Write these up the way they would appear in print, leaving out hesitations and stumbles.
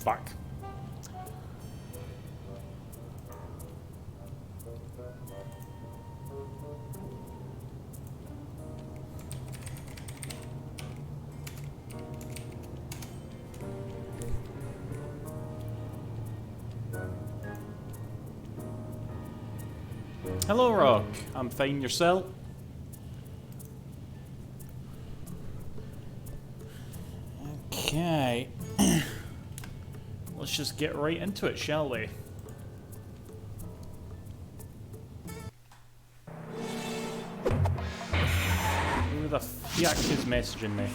Fuck. Hello, Rock. I'm fine. Yourself? Okay. Let's just get right into it, shall we? Who the fuck is messaging me?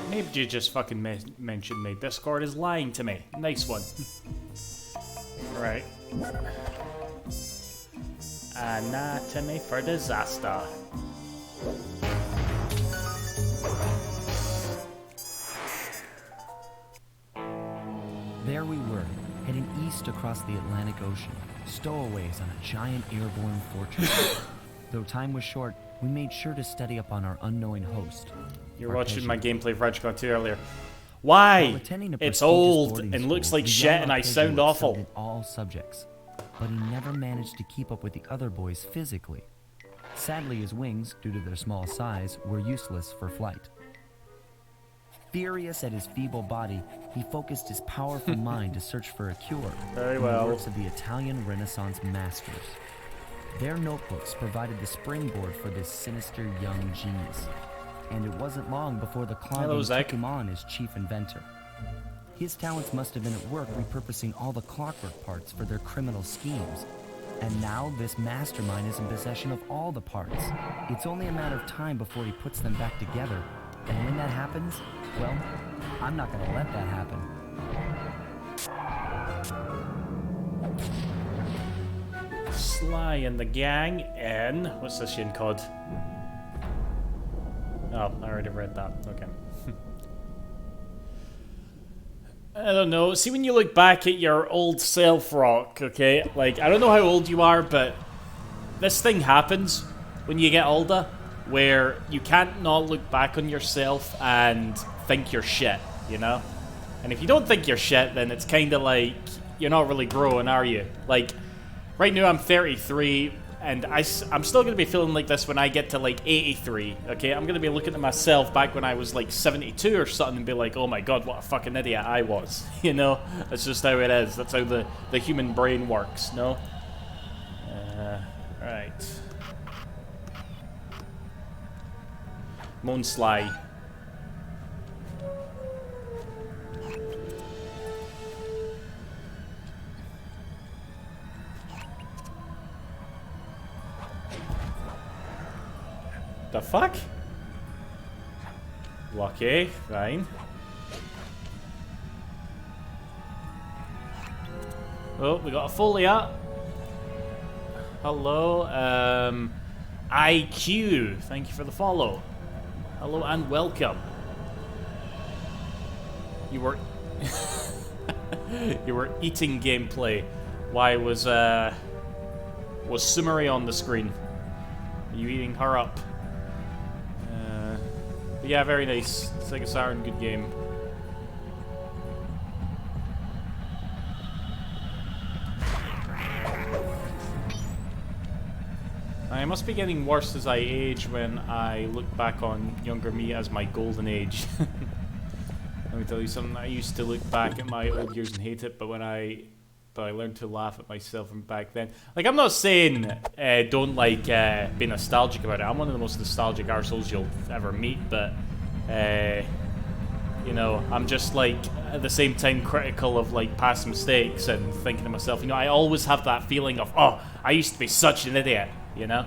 Maybe you just fucking mentioned me. Discord is lying to me. Nice one. Right. Anatomy for disaster. There we were, heading east across the Atlantic Ocean, stowaways on a giant airborne fortress. Though time was short, we made sure to study up on our unknowing host. You're watching my gameplay for Rajcon 2 earlier. Why? It's old and looks like shit and I sound awful. In all subjects, but he never managed to keep up with the other boys physically. Sadly, his wings, due to their small size, were useless for flight. Furious at his feeble body, he focused his powerful mind to search for a cure. Very in well. the works of the Italian Renaissance masters. Their notebooks provided the springboard for this sinister young genius, and it wasn't long before the Klondike took him on as chief inventor. His talents must have been at work repurposing all the clockwork parts for their criminal schemes, and now this mastermind is in possession of all the parts. It's only a matter of time before he puts them back together, and when that happens, well, I'm not gonna let that happen. Sly and the gang in... What's this yin code? Oh, I already read that. Okay. I don't know. See, when you look back at your old self, Rock, okay? Like, I don't know how old you are, but this thing happens when you get older, where you can't not look back on yourself and think you're shit, you know? And if you don't think you're shit, then it's kind of like you're not really growing, are you? Like, right now I'm 33, and I'm still going to be feeling like this when I get to like 83, okay? I'm going to be looking at myself back when I was like 72 or something and be like, oh my god, what a fucking idiot I was, you know? That's just how it is. That's how the human brain works, no? Right. Moan Sly. The fuck? Okay, fine. Oh, we got a Folia. Hello, IQ. Thank you for the follow. Hello and welcome. You were you were eating gameplay. Why was Sumari on the screen? Are you eating her up? But yeah, very nice. Sega Saturn, good game. I must be getting worse as I age when I look back on younger me as my golden age. Let me tell you something. I used to look back at my old years and hate it, but I learned to laugh at myself from back then. Like, I'm not saying don't like be nostalgic about it. I'm one of the most nostalgic arseholes you'll ever meet, but you know, I'm just like at the same time critical of like past mistakes and thinking to myself, you know, I always have that feeling of, oh, I used to be such an idiot, you know?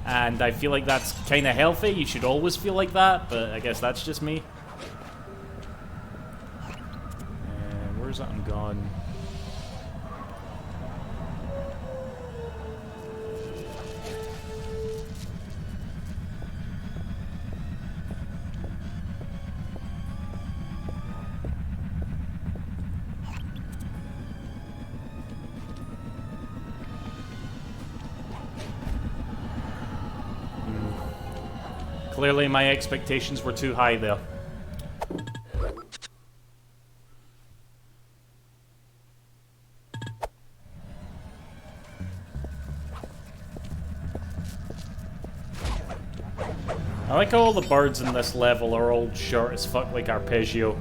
And I feel like that's kind of healthy. You should always feel like that, but I guess that's just me. Where's that one gone? Clearly my expectations were too high there. I like how all the birds in this level are all short as fuck like arpeggio.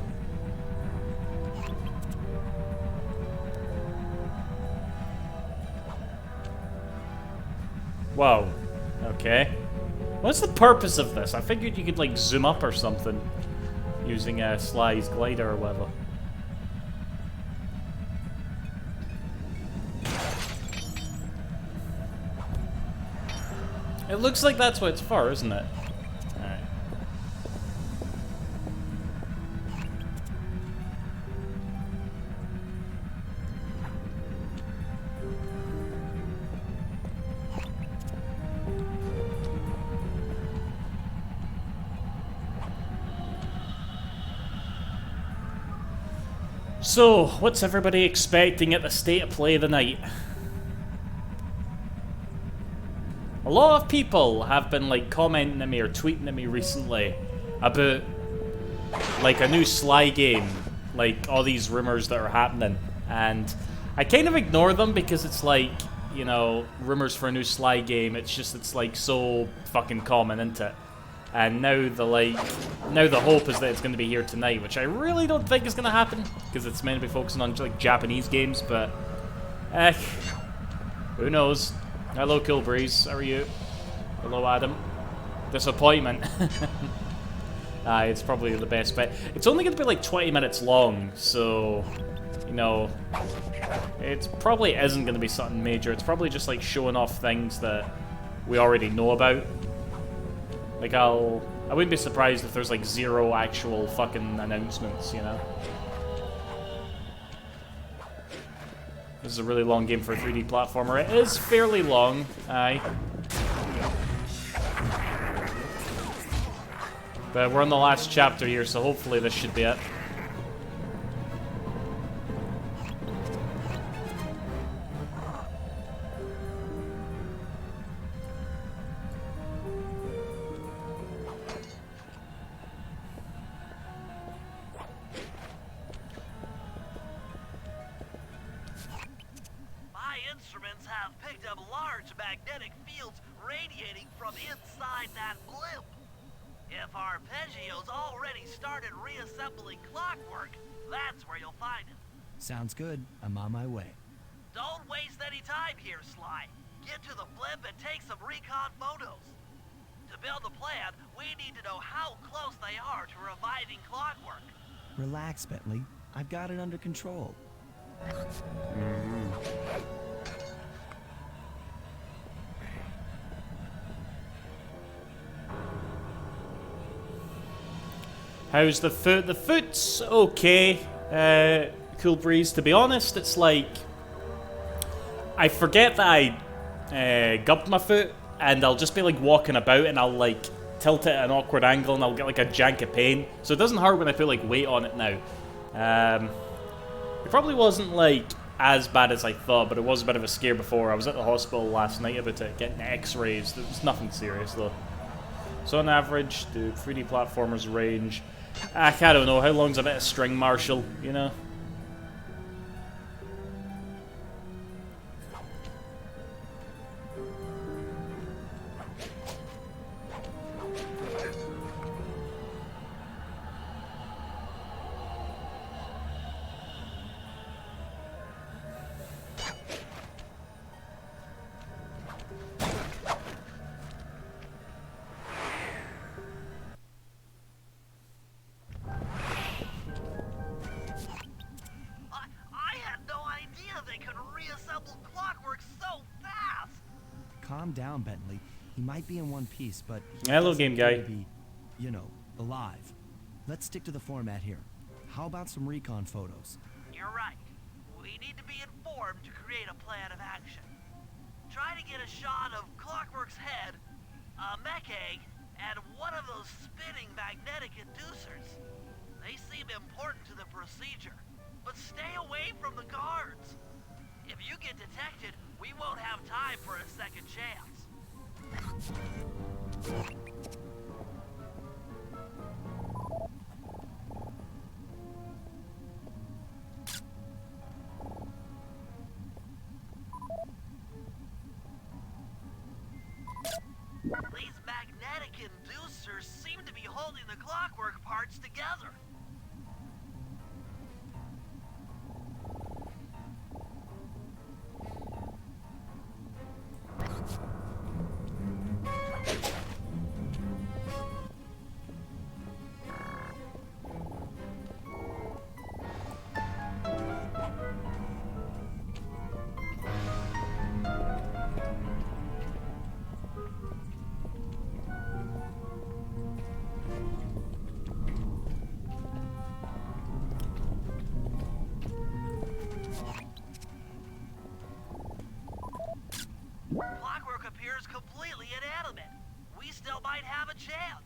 Whoa. Okay. What's the purpose of this? I figured you could, like, zoom up or something using a Sly's glider or whatever. It looks like that's what it's for, isn't it? Alright. So, what's everybody expecting at the state of play of the night? A lot of people have been, like, commenting at me or tweeting at me recently about, like, a new Sly game, like, all these rumors that are happening, and I kind of ignore them because it's like, you know, rumors for a new Sly game, it's like so fucking common, isn't it? And now the hope is that it's going to be here tonight, which I really don't think is going to happen because it's meant to be focusing on, like, Japanese games, but who knows? Hello, Cool Breeze. How are you? Hello, Adam. Disappointment. It's probably the best bet. It's only going to be like 20 minutes long, so, you know, it probably isn't going to be something major. It's probably just like showing off things that we already know about. Like, I wouldn't be surprised if there's like 0 actual fucking announcements, you know? This is a really long game for a 3D platformer. It is fairly long, aye. But we're on the last chapter here, so hopefully this should be it. Magnetic fields radiating from inside that blimp. If Arpeggio's already started reassembling clockwork, that's where you'll find him. Sounds good. I'm on my way. Don't waste any time here, Sly. Get to the blimp and take some recon photos. To build a plan, we need to know how close they are to reviving clockwork. Relax, Bentley. I've got it under control. How's the foot? The foot's okay, Cool Breeze. To be honest, it's like I forget that I gubbed my foot, and I'll just be like walking about, and I'll like tilt it at an awkward angle, and I'll get like a jank of pain. So it doesn't hurt when I put like weight on it now. It probably wasn't like as bad as I thought, but it was a bit of a scare before. I was at the hospital last night about it, getting X-rays. There was nothing serious though. So on average, the 3D platformers range. I don't know, how long's a bit of string, Marshall, you know? Calm down, Bentley. He might be in one piece, but hello, game guy. Be, you know, alive. Let's stick to the format here. How about some recon photos? You're right. We need to be informed to create a plan of action. Try to get a shot of Clockwork's head, a mech egg, and one of those spinning magnetic inducers. They seem important to the procedure, but stay away from the guards. If you get detected, we won't have time for a second chance. the clockwork parts together. Clockwork appears completely inanimate. We still might have a chance.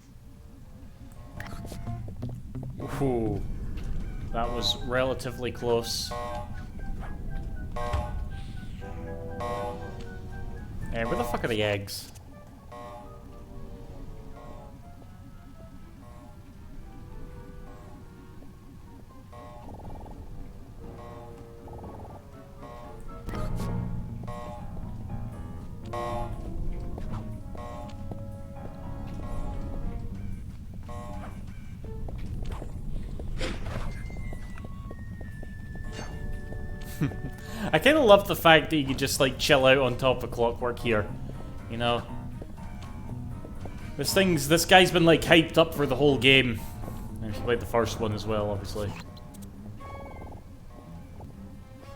Ooh, that was relatively close. Hey, where the fuck are the eggs? I kind of love the fact that you can just like chill out on top of Clockwork here, you know. This guy's been like hyped up for the whole game. And if you played the first one as well, obviously.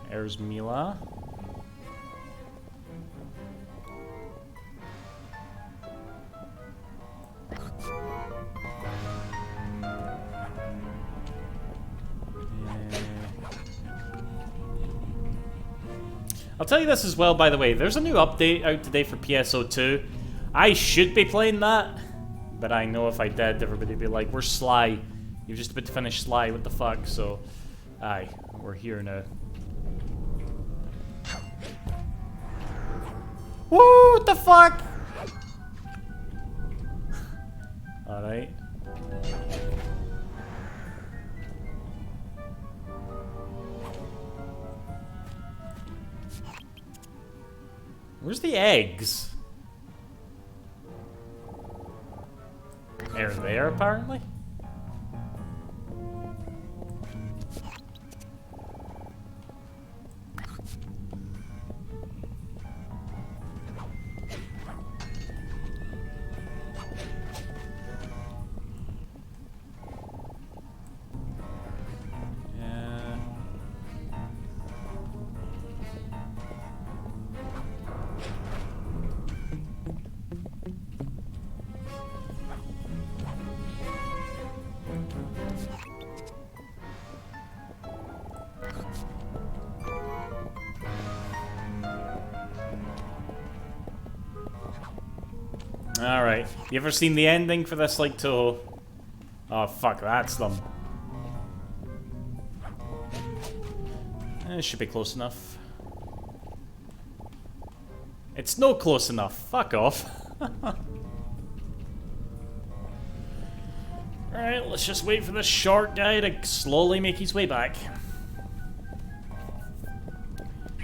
There's Mila. I'll tell you this as well, by the way, there's a new update out today for PSO2. I should be playing that, but I know if I did, everybody would be like, where's Sly? You've just about to finish Sly, what the fuck? So, aye, we're here now. Woo, what the fuck? Alright. Where's the eggs? They're there, apparently. Alright. You ever seen the ending for this, like, Toho? Oh, fuck, that's them. It should be close enough. It's no close enough. Fuck off. Alright, let's just wait for this short guy to slowly make his way back.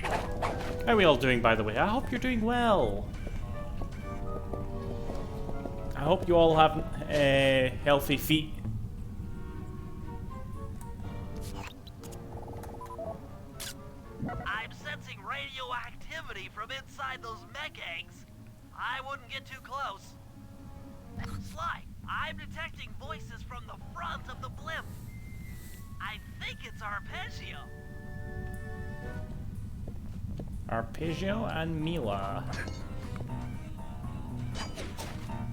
How are we all doing, by the way? I hope you're doing well. I hope you all have healthy feet. I'm sensing radioactivity from inside those mech eggs. I wouldn't get too close. Sly, I'm detecting voices from the front of the blimp. I think it's Arpeggio. Arpeggio and Mila.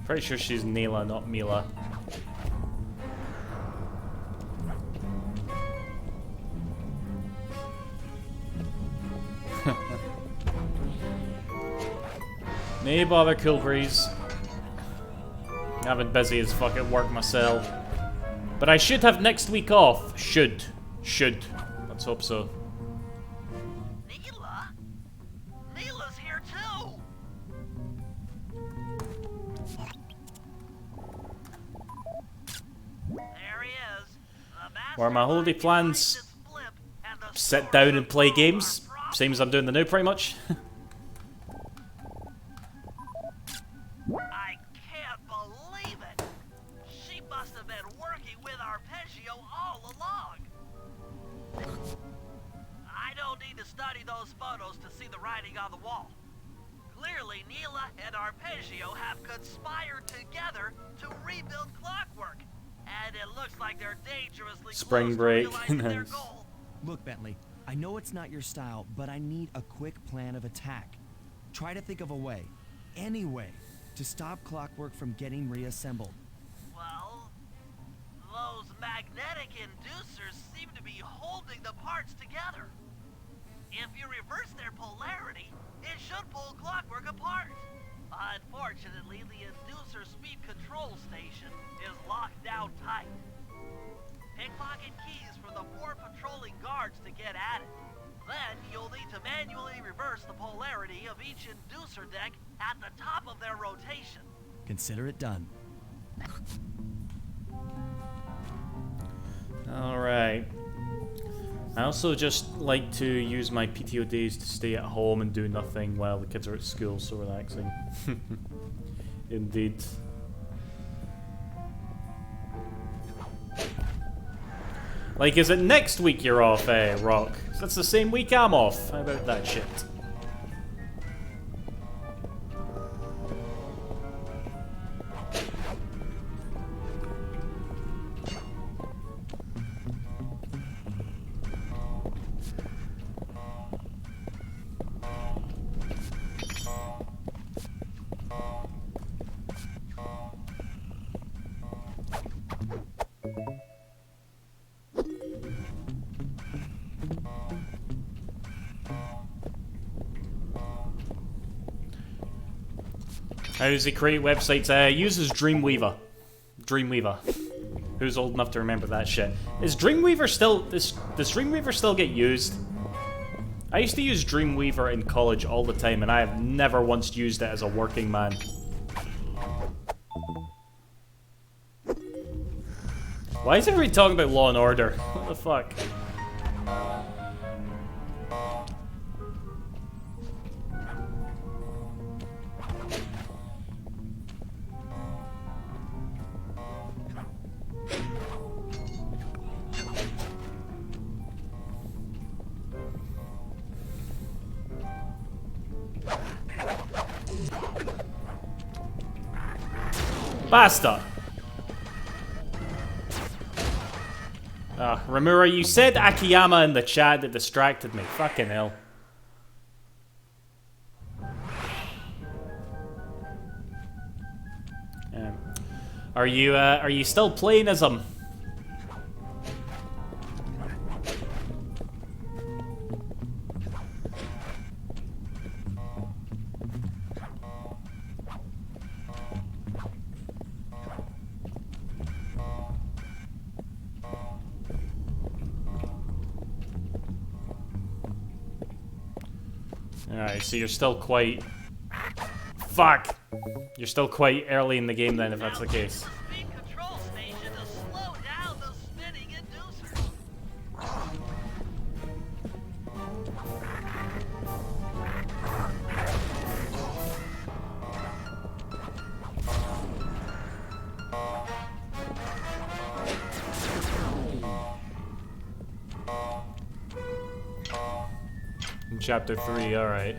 Pretty sure she's Neela, not Mila. Nay bother, Cool Breeze. I've been busy as fuck at work myself. But I should have next week off. Should. Let's hope so. Neela? Neela's here too! There he is. Where my holiday plans sit down and play games. Same as I'm doing the now, pretty much. I can't believe it. She must have been to study those photos to see the writing on the wall. Clearly, Neela and Arpeggio have conspired together to rebuild Clockwork. And it looks like they're dangerously Spring close break. to realizing their Nice. goal. Look, Bentley, I know it's not your style, but I need a quick plan of attack. Try to think of a way, any way, to stop Clockwork from getting reassembled. Well, those magnetic inducers seem to be holding the parts together. If you reverse their polarity, it should pull Clockwork apart. Unfortunately, the inducer speed control station is locked down tight. Pickpocket keys from the 4 patrolling guards to get at it. Then you'll need to manually reverse the polarity of each inducer deck at the top of their rotation. Consider it done. Alright. I also just like to use my PTO days to stay at home and do nothing while the kids are at school, so relaxing. Indeed. Like, is it next week you're off, Rock? That's the same week I'm off. How about that shit? How does he create websites? Uses Dreamweaver. Dreamweaver. Who's old enough to remember that shit? Is Dreamweaver still... Does Dreamweaver still get used? I used to use Dreamweaver in college all the time, and I have never once used it as a working man. Why is everybody talking about Law and Order? What the fuck? Basta! Rimura, you said Akiyama in the chat that distracted me. Fucking hell. Are you still playing as him? Alright, so you're still quite... Fuck! You're still quite early in the game then, if that's the case. The speed control station to slow down the spinning inducers. In chapter 3, alright.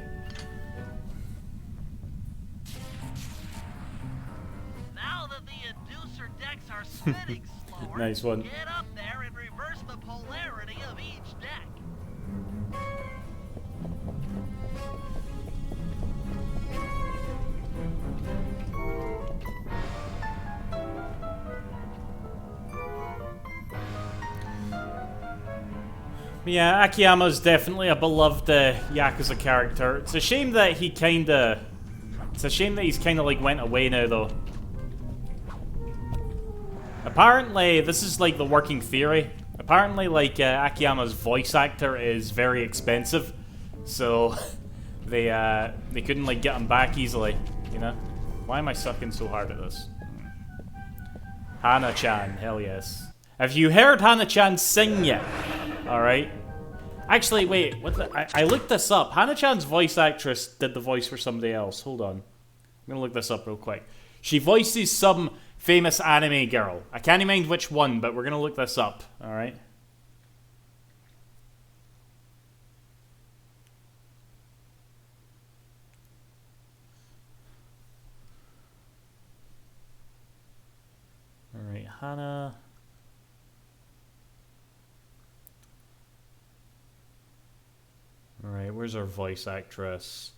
Now that the inducer decks are spinning slower, Nice one. get up there and reverse the polarity of each deck. Yeah, Akiyama's definitely a beloved Yakuza character. It's a shame that he kinda... It's a shame that he's kinda like went away now though. Apparently, this is like the working theory. Apparently, like, Akiyama's voice actor is very expensive. So, they couldn't like get him back easily, you know? Why am I sucking so hard at this? Hana-chan, hell yes. Have you heard Hana-chan sing yet? Alright. Actually, wait, what the... I looked this up. Hana-chan's voice actress did the voice for somebody else. Hold on. I'm gonna look this up real quick. She voices some famous anime girl. I can't mind which one, but we're gonna look this up, alright? Katana. Alright, where's our voice actress?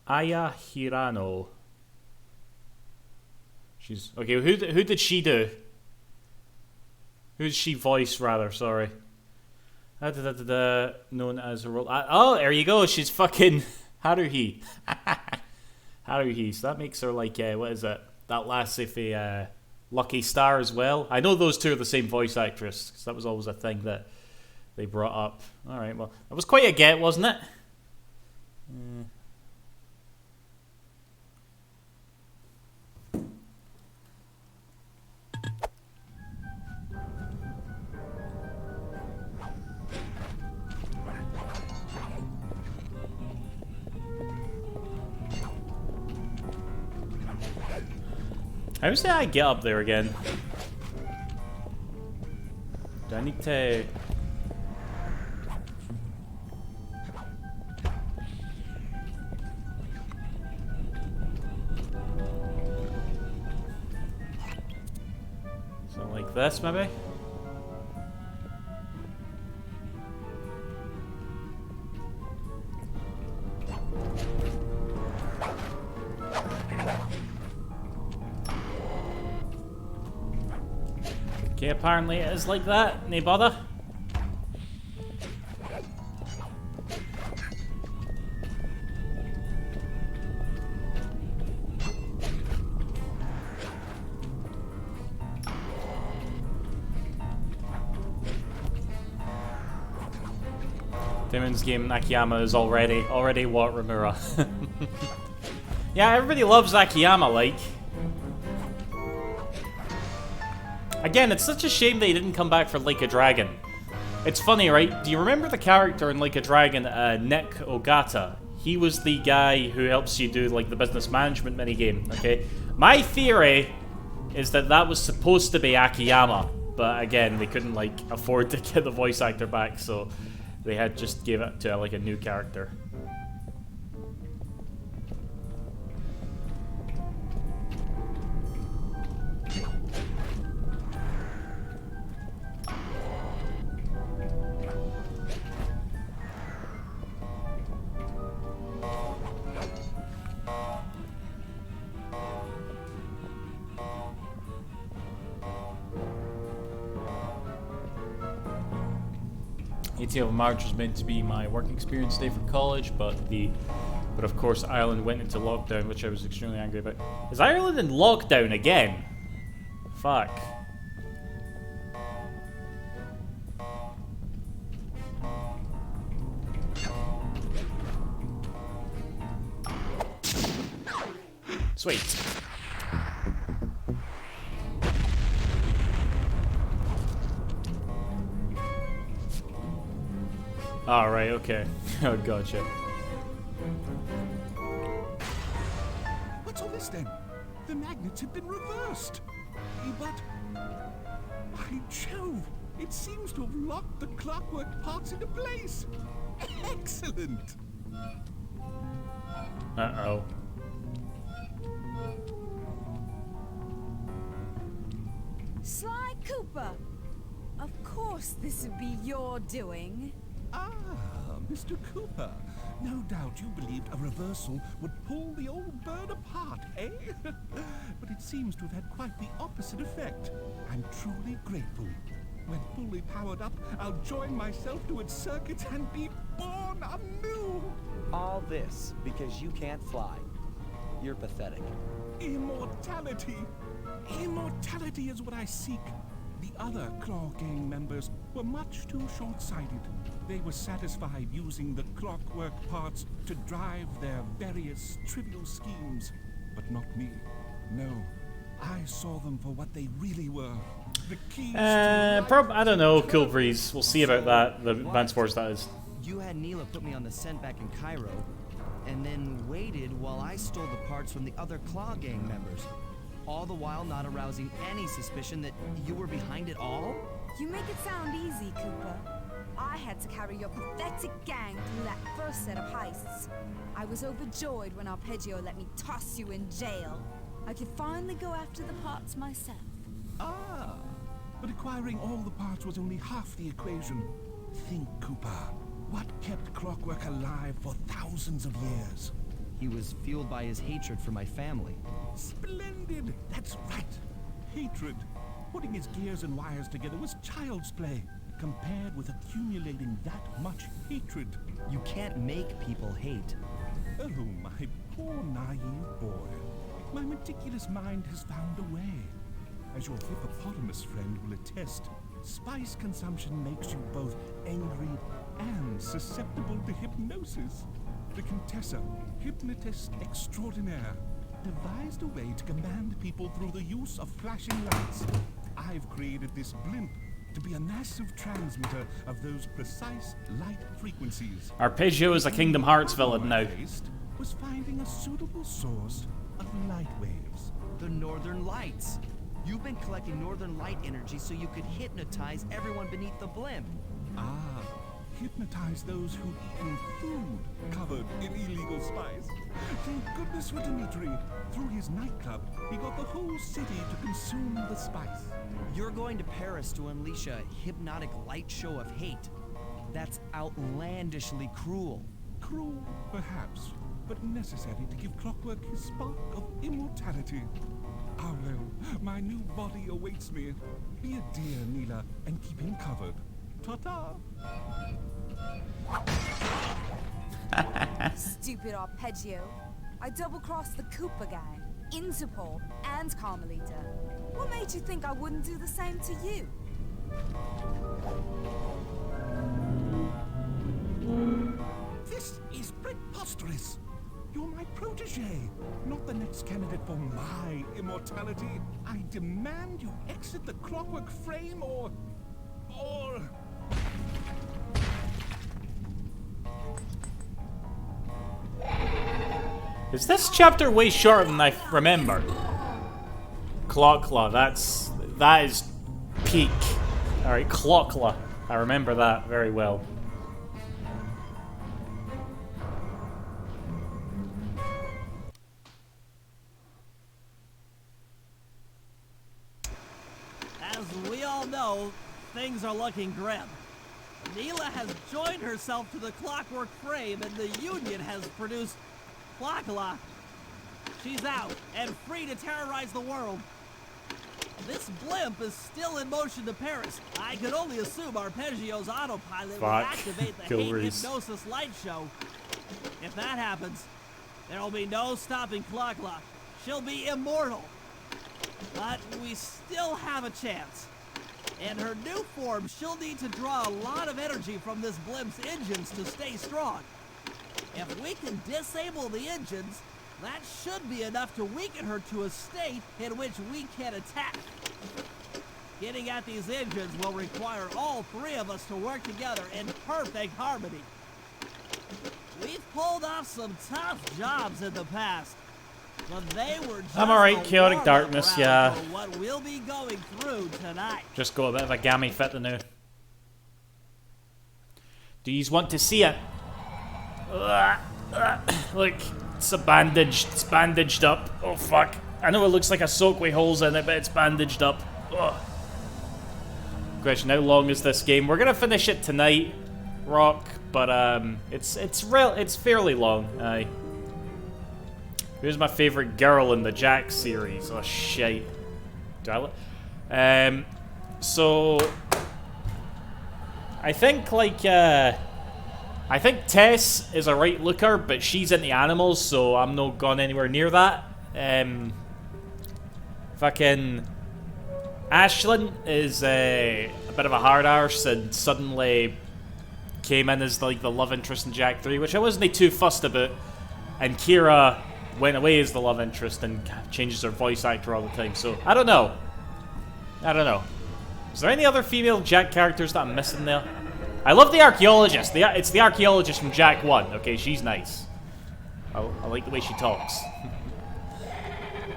Aya Hirano. She's... Okay, who did she do? Who did she voice, rather? Sorry. Known as a role... oh, there you go. She's fucking Haruhi. Haruhi. So that makes her like... what is it? That lassie for Lucky Star as well. I know those two are the same voice actress, because that was always a thing that they brought up. Alright, well, that was quite a get, wasn't it? How did I get up there again? Do I need to... Something like this, maybe? Okay, apparently it is like that. No bother. Demon's Game Akiyama is already what, Rimura? Yeah, everybody loves Akiyama, like. Again, it's such a shame they didn't come back for Like a Dragon. It's funny, right? Do you remember the character in Like a Dragon, Nick Ogata? He was the guy who helps you do, like, the business management minigame, okay? My theory is that that was supposed to be Akiyama, but again, they couldn't, like, afford to get the voice actor back, so they had just gave it to, like, a new character. ATL of March was meant to be my work experience day for college, but of course Ireland went into lockdown, which I was extremely angry about. Is Ireland in lockdown again? Fuck. Sweet. Alright, okay. Oh, gotcha. What's all this then? The magnets have been reversed. But... by Jove! It seems to have locked the clockwork parts into place. Excellent! Uh-oh. Sly Cooper! Of course this would be your doing. Ah, Mr. Cooper. No doubt you believed a reversal would pull the old bird apart, eh? But it seems to have had quite the opposite effect. I'm truly grateful. When fully powered up, I'll join myself to its circuits and be born anew. All this because you can't fly. You're pathetic. Immortality! Immortality is what I seek. The other Claw Gang members were much too short-sighted. They were satisfied using the clockwork parts to drive their various trivial schemes. But not me. No. I saw them for what they really were. The keys to I don't know, Cool Breeze. We'll see about that, the Advanced Wars, that is. You had Neela put me on the scent back in Cairo, and then waited while I stole the parts from the other Claw Gang members. All the while not arousing any suspicion that you were behind it all? You make it sound easy, Cooper. I had to carry your pathetic gang through that first set of heists. I was overjoyed when Arpeggio let me toss you in jail. I could finally go after the parts myself. Ah, But acquiring all the parts was only half the equation. Think, Cooper. What kept Clockwork alive for thousands of years? He was fueled by his hatred for my family. Splendid! That's right. Hatred. Putting his gears and wires together was child's play, compared with accumulating that much hatred. You can't make people hate. Oh, my poor naive boy. My meticulous mind has found a way. As your hippopotamus friend will attest, spice consumption makes you both angry and susceptible to hypnosis. The Contessa, hypnotist extraordinaire, devised a way to command people through the use of flashing lights. I've created this blimp to be a massive transmitter of those precise light frequencies. Arpeggio is a Kingdom Hearts villain now. Was finding a suitable source of light waves. The Northern Lights. You've been collecting Northern Light energy so you could hypnotize everyone beneath the blimp. Ah, hypnotize those who'd eaten food covered in illegal spice. Thank goodness for Dimitri. Through his nightclub, he got the whole city to consume the spice. You're going to Paris to unleash a hypnotic light show of hate. That's outlandishly cruel. Cruel, perhaps, but necessary to give Clockwork his spark of immortality. Ah well, my new body awaits me. Be a dear, Neela, and keep him covered. Ta-ta! Stupid Arpeggio. I double-crossed the Cooper gang, Interpol, and Carmelita. What made you think I wouldn't do the same to you? This is preposterous! You're my protege, not the next candidate for my immortality. I demand you exit the Clockwork frame or... Is this chapter way shorter than I remember? Clockla, that is peak. Alright, Clockla. I remember that very well. As we all know, things are looking grim. Neela has joined herself to the Clockwork frame and the Union has produced Clockla. She's out and free to terrorize the world. This blimp is still in motion to Paris. I could only assume Arpeggio's autopilot will activate the hate hypnosis light show. If that happens, there'll be no stopping Clockla. She'll be immortal. But we still have a chance. In her new form, she'll need to draw a lot of energy from this blimp's engines to stay strong. If we can disable the engines, that should be enough to weaken her to a state in which we can attack. Getting at these engines will require all three of us to work together in perfect harmony. We've pulled off some tough jobs in the past, but they were just I'm alright, Chaotic Darkness, yeah. for what we'll be going through tonight. Just got a bit of a gammy fit the now. Do you want to see it? Look, it's bandaged up. Oh fuck. I know it looks like a soak with holes in it, but it's bandaged up. Ugh. Question, how long is this game? We're gonna finish it tonight, Rock, but it's fairly long. Aye. Who's my favorite girl in the Jack series? Oh shit. Do I so I think I think Tess is a right looker, but she's into animals, so I'm not gone anywhere near that. Fucking Ashlyn is a bit of a hard arse and suddenly came in as like the love interest in Jack 3, which I wasn't too fussed about. And Kira went away as the love interest and changes her voice actor all the time, so I don't know. Is there any other female Jack characters that I'm missing there? I love the archaeologist. It's the archaeologist from Jack 1. Okay, she's nice. I like the way she talks.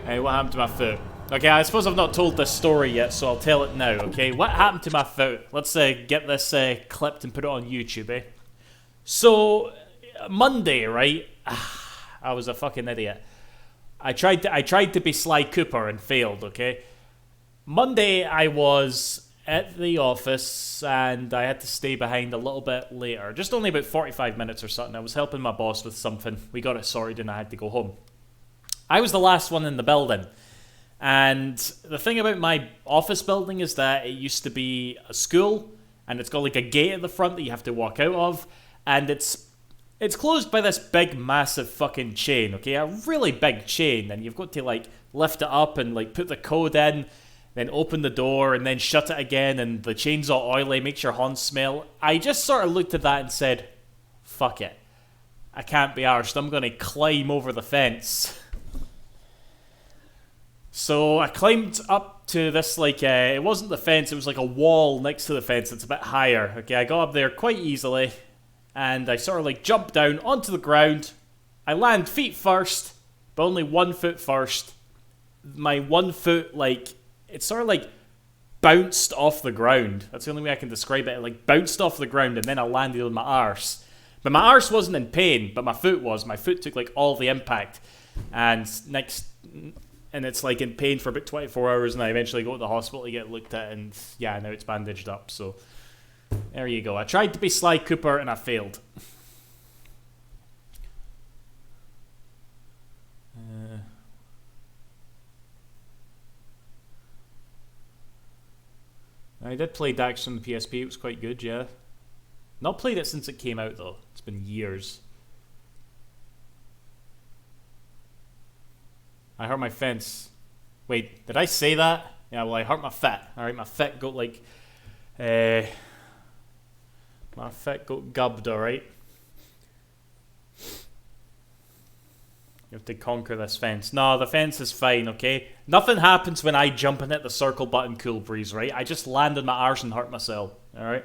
Hey, what happened to my foot? Okay, I suppose I've not told this story yet, so I'll tell it now, okay? What happened to my foot? Let's get this clipped and put it on YouTube, eh? So, Monday, right? I was a fucking idiot. I tried to be Sly Cooper and failed, okay? Monday, I was at the office, and I had to stay behind a little bit later. Just only about 45 minutes or something. I was helping my boss with something. We got it sorted and I had to go home. I was the last one in the building. And the thing about my office building is that it used to be a school, and it's got like a gate at the front that you have to walk out of, and it's closed by this big, massive fucking chain, okay? A really big chain, and you've got to, like, lift it up and, like, put the code in, then open the door, and then shut it again, and the chain's all oily, makes your horns smell. I just sort of looked at that and said, fuck it. I can't be arsed. I'm going to climb over the fence. So I climbed up to this, like, it wasn't the fence, it was like a wall next to the fence that's a bit higher. Okay, I got up there quite easily, and I sort of, like, jumped down onto the ground. I land feet first, but only 1 foot first. My 1 foot, like, it sort of, like, bounced off the ground. That's the only way I can describe it. It, like, bounced off the ground, and then I landed on my arse. But my arse wasn't in pain, but my foot was. My foot took, like, all the impact. And it's like in pain for about 24 hours, and I eventually go to the hospital to get looked at, and yeah, now it's bandaged up, so there you go. I tried to be Sly Cooper and I failed. I did play Dax on the PSP, it was quite good, yeah. Not played it since it came out though, it's been years. I hurt my fence. Wait, did I say that? Yeah, well, I hurt my foot. Alright, my foot got like... my foot got gubbed, alright? You have to conquer this fence. No, the fence is fine, okay? Nothing happens when I jump and hit the circle button, Cool Breeze, right? I just landed my arse and hurt myself, alright?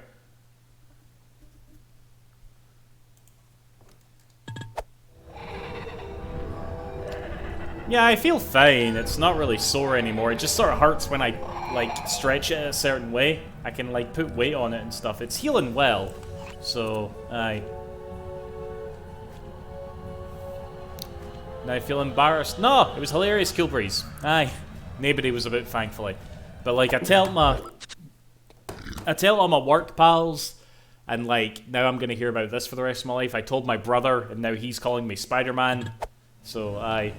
Yeah, I feel fine. It's not really sore anymore. It just sort of hurts when I, like, stretch it a certain way. I can, like, put weight on it and stuff. It's healing well. So, aye. Now I feel embarrassed. No! It was hilarious, Cool Breeze. Aye. Nobody was about, thankfully. But, like, I tell all my work pals, and, like, now I'm gonna hear about this for the rest of my life. I told my brother, and now he's calling me Spider-Man. So, aye.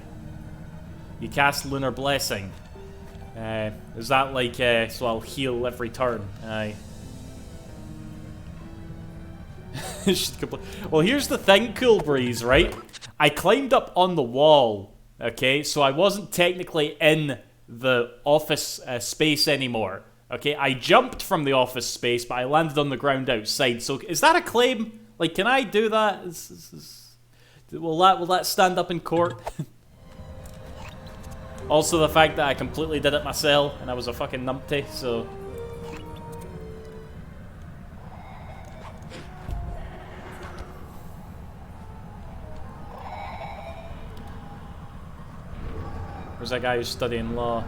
You cast Lunar Blessing. Is that like, so I'll heal every turn? Aye. Well, here's the thing, Cool Breeze, right? I climbed up on the wall, okay? So I wasn't technically in the office space anymore, okay? I jumped from the office space, but I landed on the ground outside. So is that a claim? Like, can I do that? Will that stand up in court? Also, the fact that I completely did it myself, and I was a fucking numpty, so... Where's that guy who's studying law?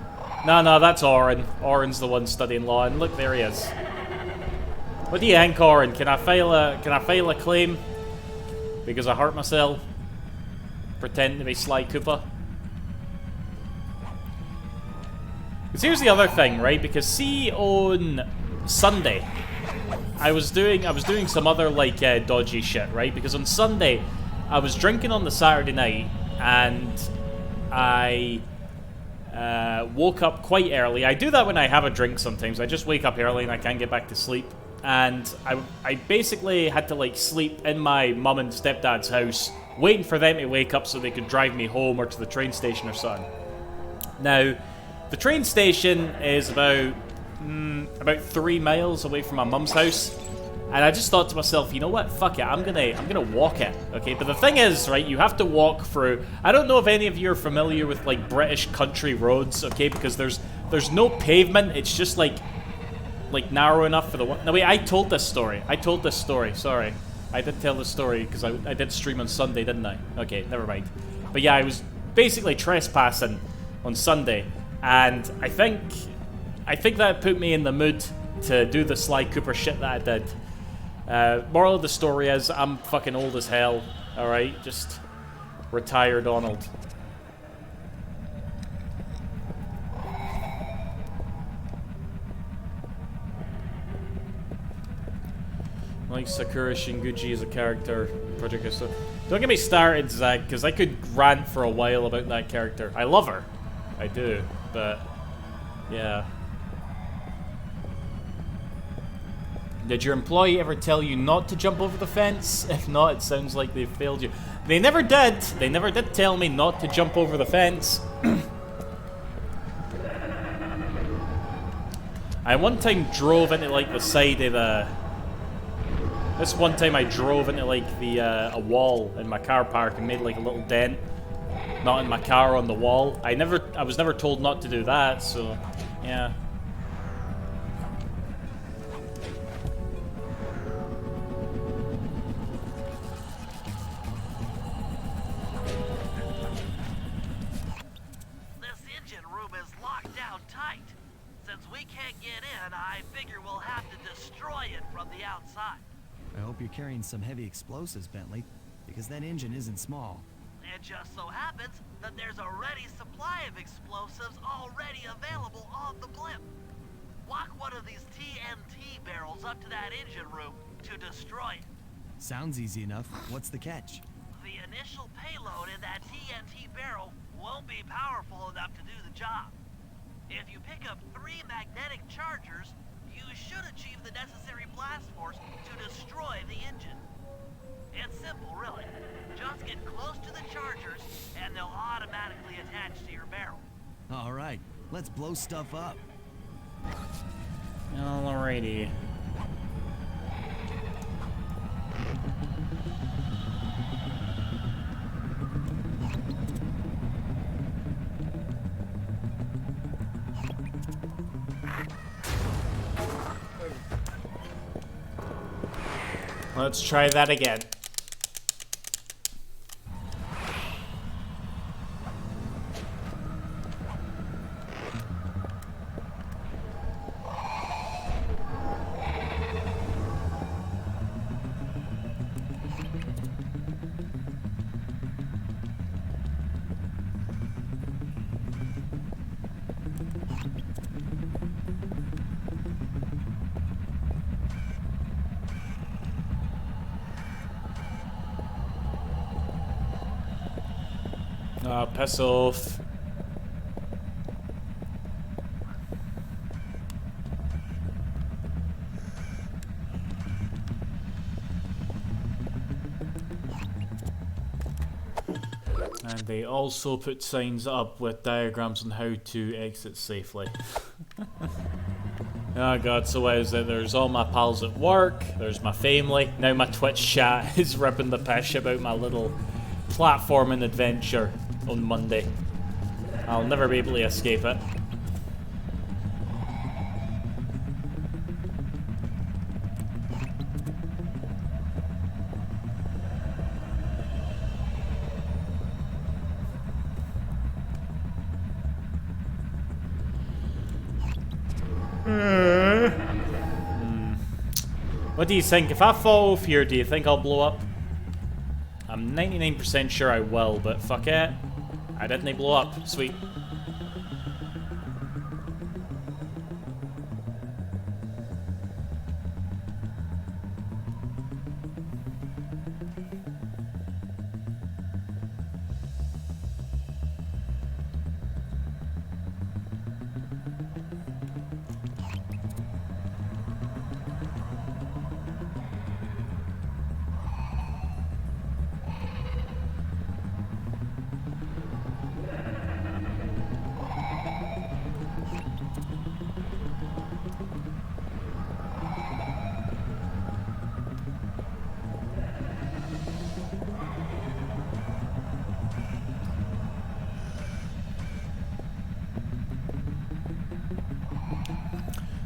No, that's Oren. Oren's the one studying law, and look, there he is. What do you think, Oren? Can I file a claim? Because I hurt myself? Pretend to be Sly Cooper? Because here's the other thing, right? Because see, on Sunday, I was doing some other, like, dodgy shit, right? Because on Sunday, I was drinking on the Saturday night, and I woke up quite early. I do that when I have a drink sometimes. I just wake up early and I can't get back to sleep. And I basically had to, like, sleep in my mum and stepdad's house, waiting for them to wake up so they could drive me home or to the train station or something. Now, the train station is about 3 miles away from my mum's house, and I just thought to myself, you know what, fuck it, I'm gonna walk it, okay? But the thing is, right, you have to walk through, I don't know if any of you are familiar with, like, British country roads, okay? Because there's no pavement, it's just, like narrow enough for the one. No, wait, I told this story, sorry. I did tell this story, because I did stream on Sunday, didn't I? Okay, never mind. But yeah, I was basically trespassing on Sunday, and I think that put me in the mood to do the Sly Cooper shit that I did. Moral of the story is, I'm fucking old as hell, alright? Just retire Donald. Like Sakura Shinguchi as a character. Project Gusto. Don't get me started, Zach, because I could rant for a while about that character. I love her. I do, but yeah. Did your employee ever tell you not to jump over the fence? If not, it sounds like they've failed you. They never did. They never did tell me not to jump over the fence. I one time drove into like the side of the... This one time I drove into like the a wall in my car park and made like a little dent. Not in my car, on the wall. I was never told not to do that, so yeah. This engine room is locked down tight. Since we can't get in, I figure we'll have to destroy it from the outside. I hope you're carrying some heavy explosives, Bentley, because that engine isn't small. It just so happens that there's a ready supply of explosives already available on the blimp. Walk one of these TNT barrels up to that engine room to destroy it. Sounds easy enough. What's the catch? The initial payload in that TNT barrel won't be powerful enough to do the job. If you pick up 3 magnetic chargers, you should achieve the necessary blast force to destroy the engine. It's simple, really. Just get close to the chargers, and they'll automatically attach to your barrel. All right, let's blow stuff up. Alrighty. Let's try that again. Piss off. And they also put signs up with diagrams on how to exit safely. Oh god, so what is it? There's all my pals at work, there's my family, now my Twitch chat is ripping the piss about my little platforming adventure on Monday. I'll never be able to escape it. What do you think? If I fall off here, do you think I'll blow up? I'm 99% sure I will, but fuck it. I didn't blow up. Sweet.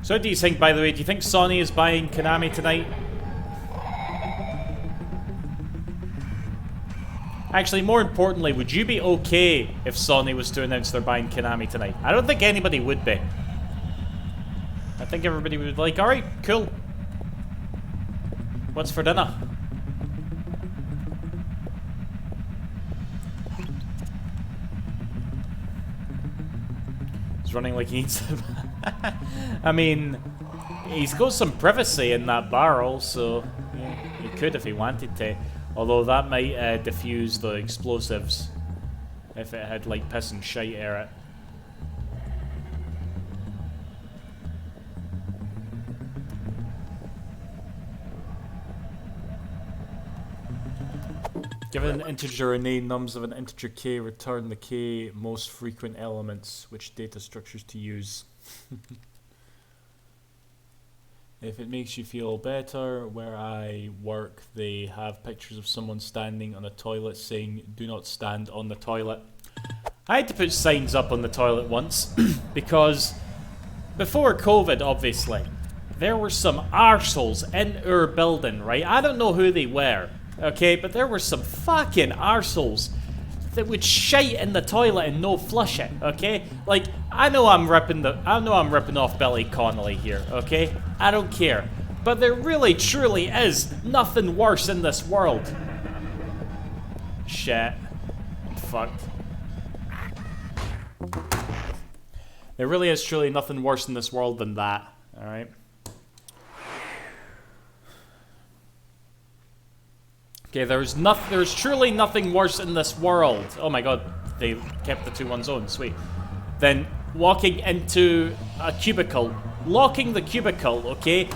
So what do you think, by the way? Do you think Sony is buying Konami tonight? Actually, more importantly, would you be okay if Sony was to announce they're buying Konami tonight? I don't think anybody would be. I think everybody would be like, alright, cool. What's for dinner? He's running like he needs to. I mean, he's got some privacy in that barrel, so yeah. could if he wanted to. Although that might diffuse the explosives if it had like piss and shite air it. Given an integer array nums of an integer k, return the k most frequent elements, which data structures to use. If it makes you feel better, where I work, they have pictures of someone standing on a toilet saying, "Do not stand on the toilet." I had to put signs up on the toilet once, because before COVID, obviously, there were some arseholes in our building, right? I don't know who they were, okay, but there were some fucking arseholes that would shite in the toilet and no flush it, okay? Like, I know I'm ripping off Billy Connolly here, okay? I don't care. But there really, truly is nothing worse in this world. Shit. I'm fucked. There really is truly nothing worse in this world than that, alright? Okay, there's truly nothing worse in this world. Oh my god, they kept the 2-1 zone, sweet. Then walking into a cubicle, locking the cubicle, okay?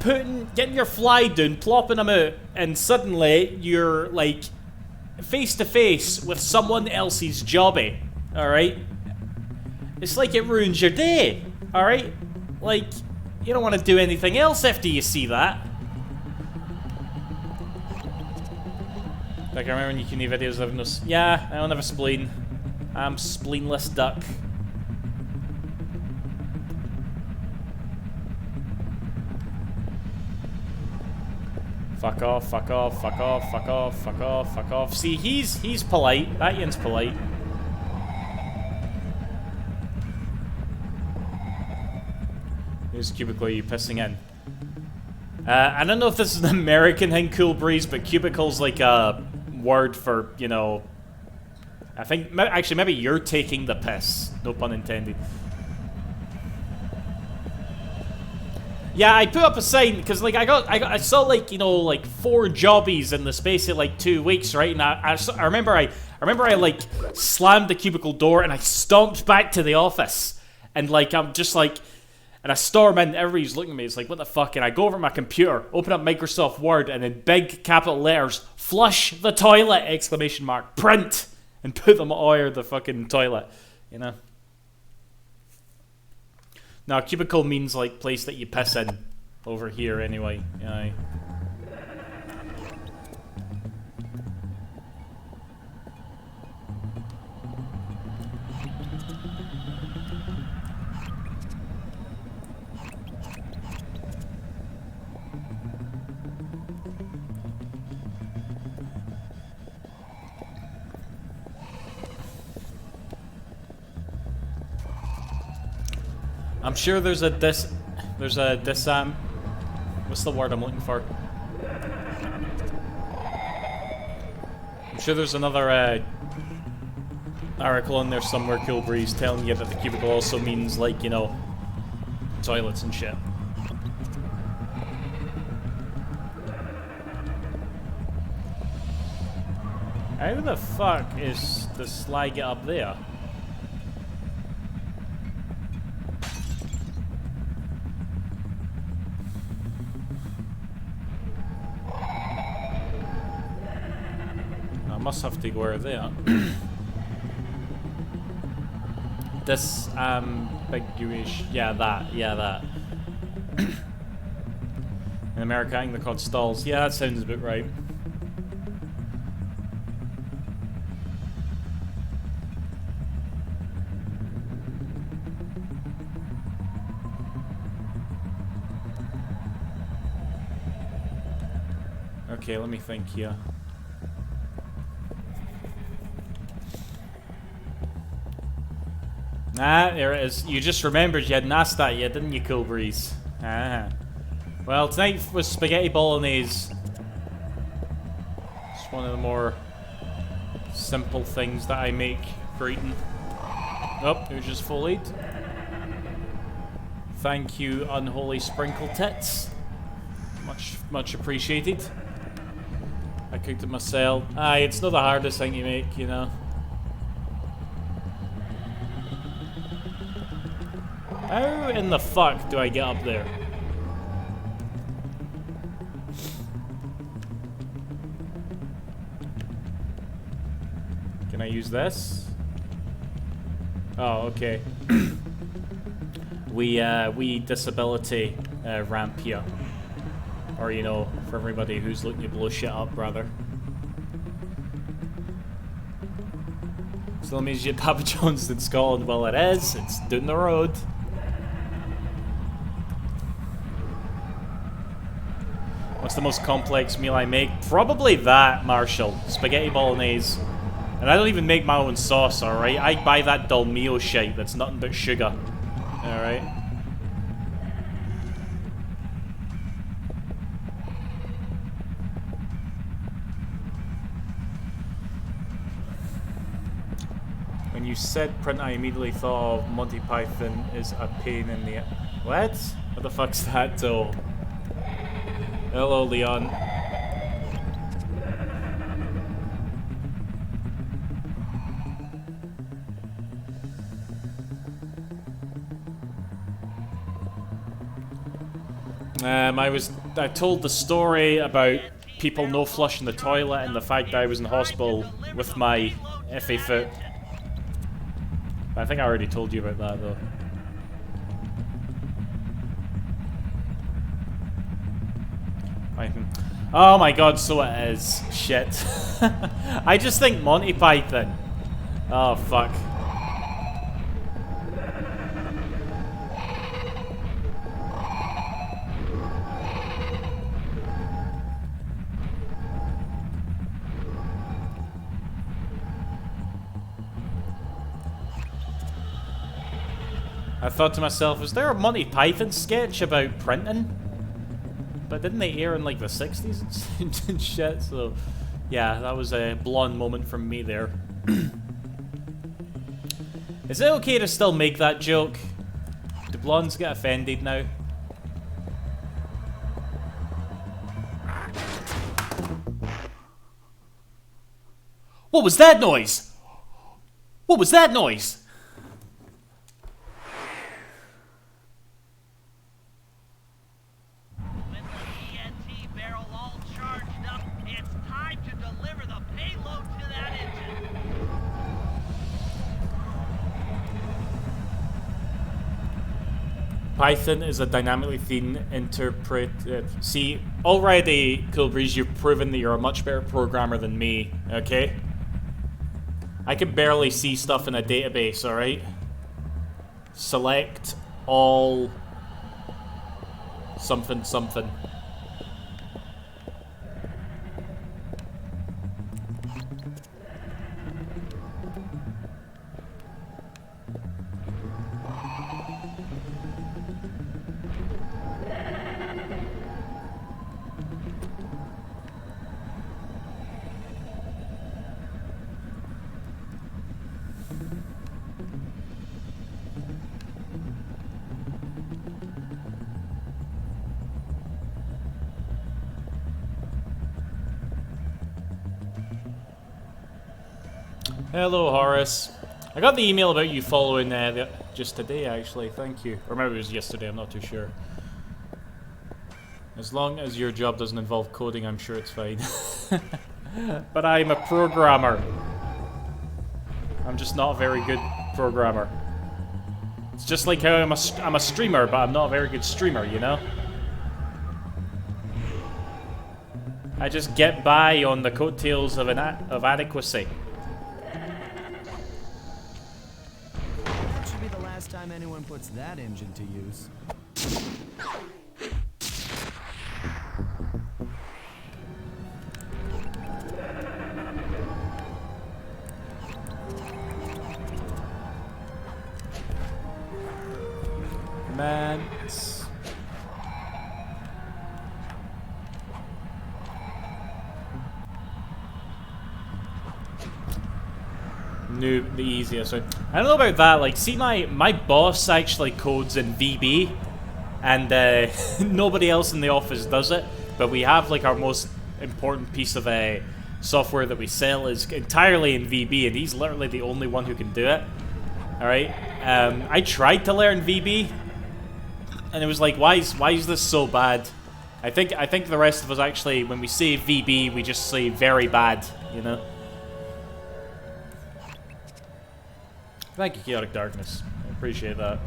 Getting your fly down, plopping them out, and suddenly you're like face to face with someone else's jobby, alright? It's like it ruins your day, alright? Like, you don't want to do anything else after you see that. Like, I remember when you can see videos of no... Yeah, I don't have a spleen. I'm spleenless duck. Fuck off, fuck off, fuck off, fuck off, fuck off, fuck off. See, he's polite. That Ian's polite. Whose cubicle are you pissing in? I don't know if this is an American thing, Cool Breeze, but cubicle's like a word for, you know... I think, actually, maybe you're taking the piss. No pun intended. Yeah, I put up a sign, because, like, I saw, like, you know, like, 4 jobbies in the space of, like, 2 weeks, right? And I remember I, like, slammed the cubicle door, and I stomped back to the office. And, like, I'm just, like... And I storm in, everybody's looking at me, it's like, what the fuck? And I go over my computer, open up Microsoft Word, and in big capital letters, flush the toilet, exclamation mark, print, and put them all over the fucking toilet, you know? Now, cubicle means, like, place that you piss in, over here anyway, yeah. I'm sure there's a what's the word I'm looking for? I'm sure there's another article in there somewhere, Cool Breeze, telling you that the cubicle also means, like, you know, toilets and shit. How the fuck is the slide get up there? Must have to go over there. This big Jewish, yeah that. In America, I think they're called stalls. Yeah, that sounds a bit right. Okay, let me think here. Ah, there it is. You just remembered you hadn't asked that yet, didn't you, Cool Breeze? Ah. Well, tonight was spaghetti bolognese. It's one of the more simple things that I make for eating. Oh, it was just full eat. Thank you, unholy sprinkle tits. Much appreciated. I cooked it myself. Aye, it's not the hardest thing you make, you know. How in the fuck do I get up there? Can I use this? Oh, okay. we disability ramp here. Or, you know, for everybody who's looking to blow shit up, rather. Still means you Papa John's in Scotland. Well, it is. It's down the road. What's the most complex meal I make? Probably that, Marshall. Spaghetti bolognese. And I don't even make my own sauce, alright? I buy that Dolmio shite that's nothing but sugar. Alright? When you said print, I immediately thought of Monty Python is a pain in the... What? What the fuck's that, though? Hello, Leon. I told the story about people no flushing the toilet and the fact that I was in hospital with my FA foot. I think I already told you about that, though. Oh my god, so it is. Shit. I just think Monty Python. Oh, fuck. I thought to myself, is there a Monty Python sketch about printing? But didn't they air in like the 60s and shit? So, yeah, that was a blonde moment from me there. Is it okay to still make that joke? Do blondes get offended now? What was that noise? What was that noise? Python is a dynamically themed interpret. See, already, Cool Breeze, you've proven that you're a much better programmer than me, okay? I can barely see stuff in a database, alright? Select all... something, something. Hello, Horace. I got the email about you following just today, actually. Thank you. Or maybe it was yesterday, I'm not too sure. As long as your job doesn't involve coding, I'm sure it's fine. But I'm a programmer. I'm just not a very good programmer. It's just like how I'm a streamer, but I'm not a very good streamer, you know? I just get by on the coattails of adequacy. That should be the last time anyone puts that engine to use. Man. The easiest one. I don't know about that. Like, see, my boss actually codes in VB, and nobody else in the office does it. But we have like our most important piece of software that we sell is entirely in VB, and he's literally the only one who can do it. Alright? I tried to learn VB, and it was like, why is this so bad? I think the rest of us actually, when we say VB, we just say very bad, you know? Thank you, Chaotic Darkness. I appreciate that.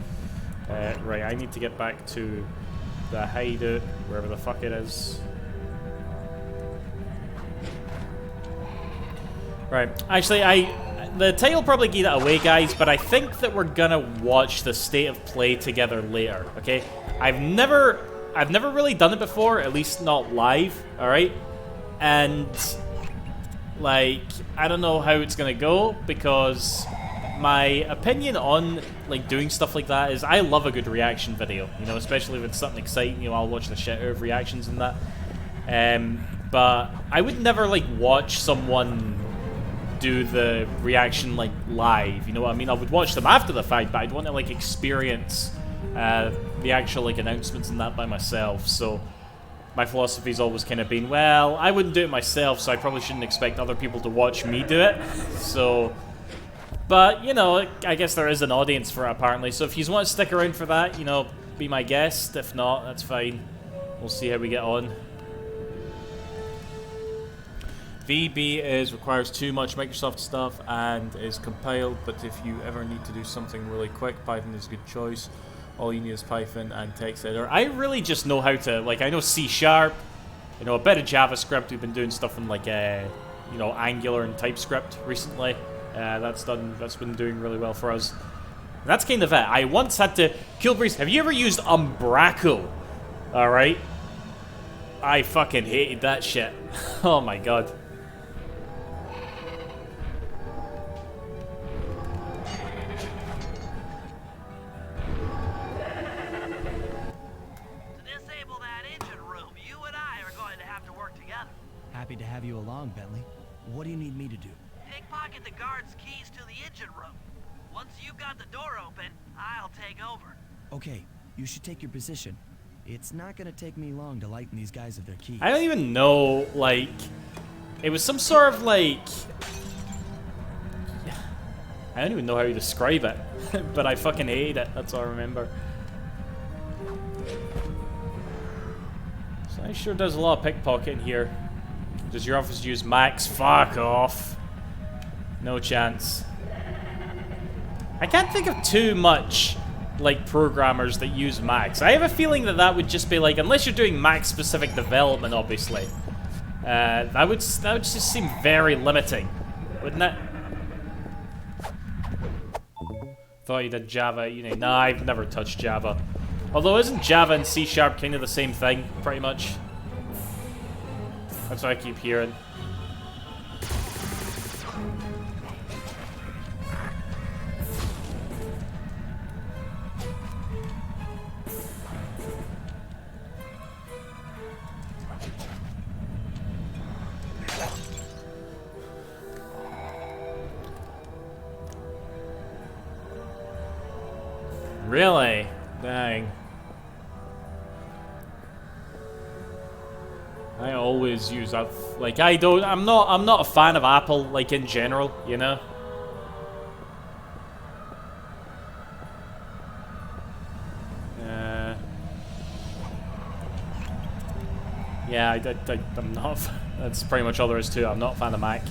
Right, I need to get back to the hideout, wherever the fuck it is. Right, actually, the title probably gave it away, guys, but I think that we're gonna watch the state of play together later, okay? I've never really done it before, at least not live, alright? And, like, I don't know how it's gonna go, because my opinion on, like, doing stuff like that is I love a good reaction video, you know, especially if it's something exciting, you know, I'll watch the shit out of reactions and that. But I would never, like, watch someone do the reaction, like, live, you know what I mean? I would watch them after the fact, but I'd want to, like, experience the actual, like, announcements and that by myself. So my philosophy's always kind of been, well, I wouldn't do it myself, so I probably shouldn't expect other people to watch me do it. So, but, you know, I guess there is an audience for it, apparently. So if you want to stick around for that, you know, be my guest. If not, that's fine. We'll see how we get on. VB requires too much Microsoft stuff and is compiled, but if you ever need to do something really quick, Python is a good choice. All you need is Python and text editor. I really just know how to, like, I know C#, you know, a bit of JavaScript. We've been doing stuff in, like, you know, Angular and TypeScript recently. That's been doing really well for us. And that's kind of it. I once had to, Killbreeze, have you ever used Umbraco? Alright. I fucking hated that shit. Oh my god. Happy to have you along, Bentley. What do you need me to do? Pickpocket the guard's keys to the engine room. Once you've got the door open, I'll take over. Okay, you should take your position. It's not gonna take me long to lighten these guys of their keys. I don't even know, like, it was some sort of, like, I don't even know how to describe it, but I fucking hated it, that's all I remember. So I sure does a lot of pickpocketing here. Does your office use Macs? Fuck off. No chance. I can't think of too much, like, programmers that use Macs. I have a feeling that that would just be like, unless you're doing Mac-specific development, obviously. That would just seem very limiting, wouldn't it? Thought you did Java, you know. Nah, I've never touched Java. Although, isn't Java and C# kind of the same thing, pretty much? That's what I keep hearing. Really? Dang. I always use that. Like, I'm not a fan of Apple, like, in general, you know? Yeah, I'm not. That's pretty much all there is to it. I'm not a fan of Mac.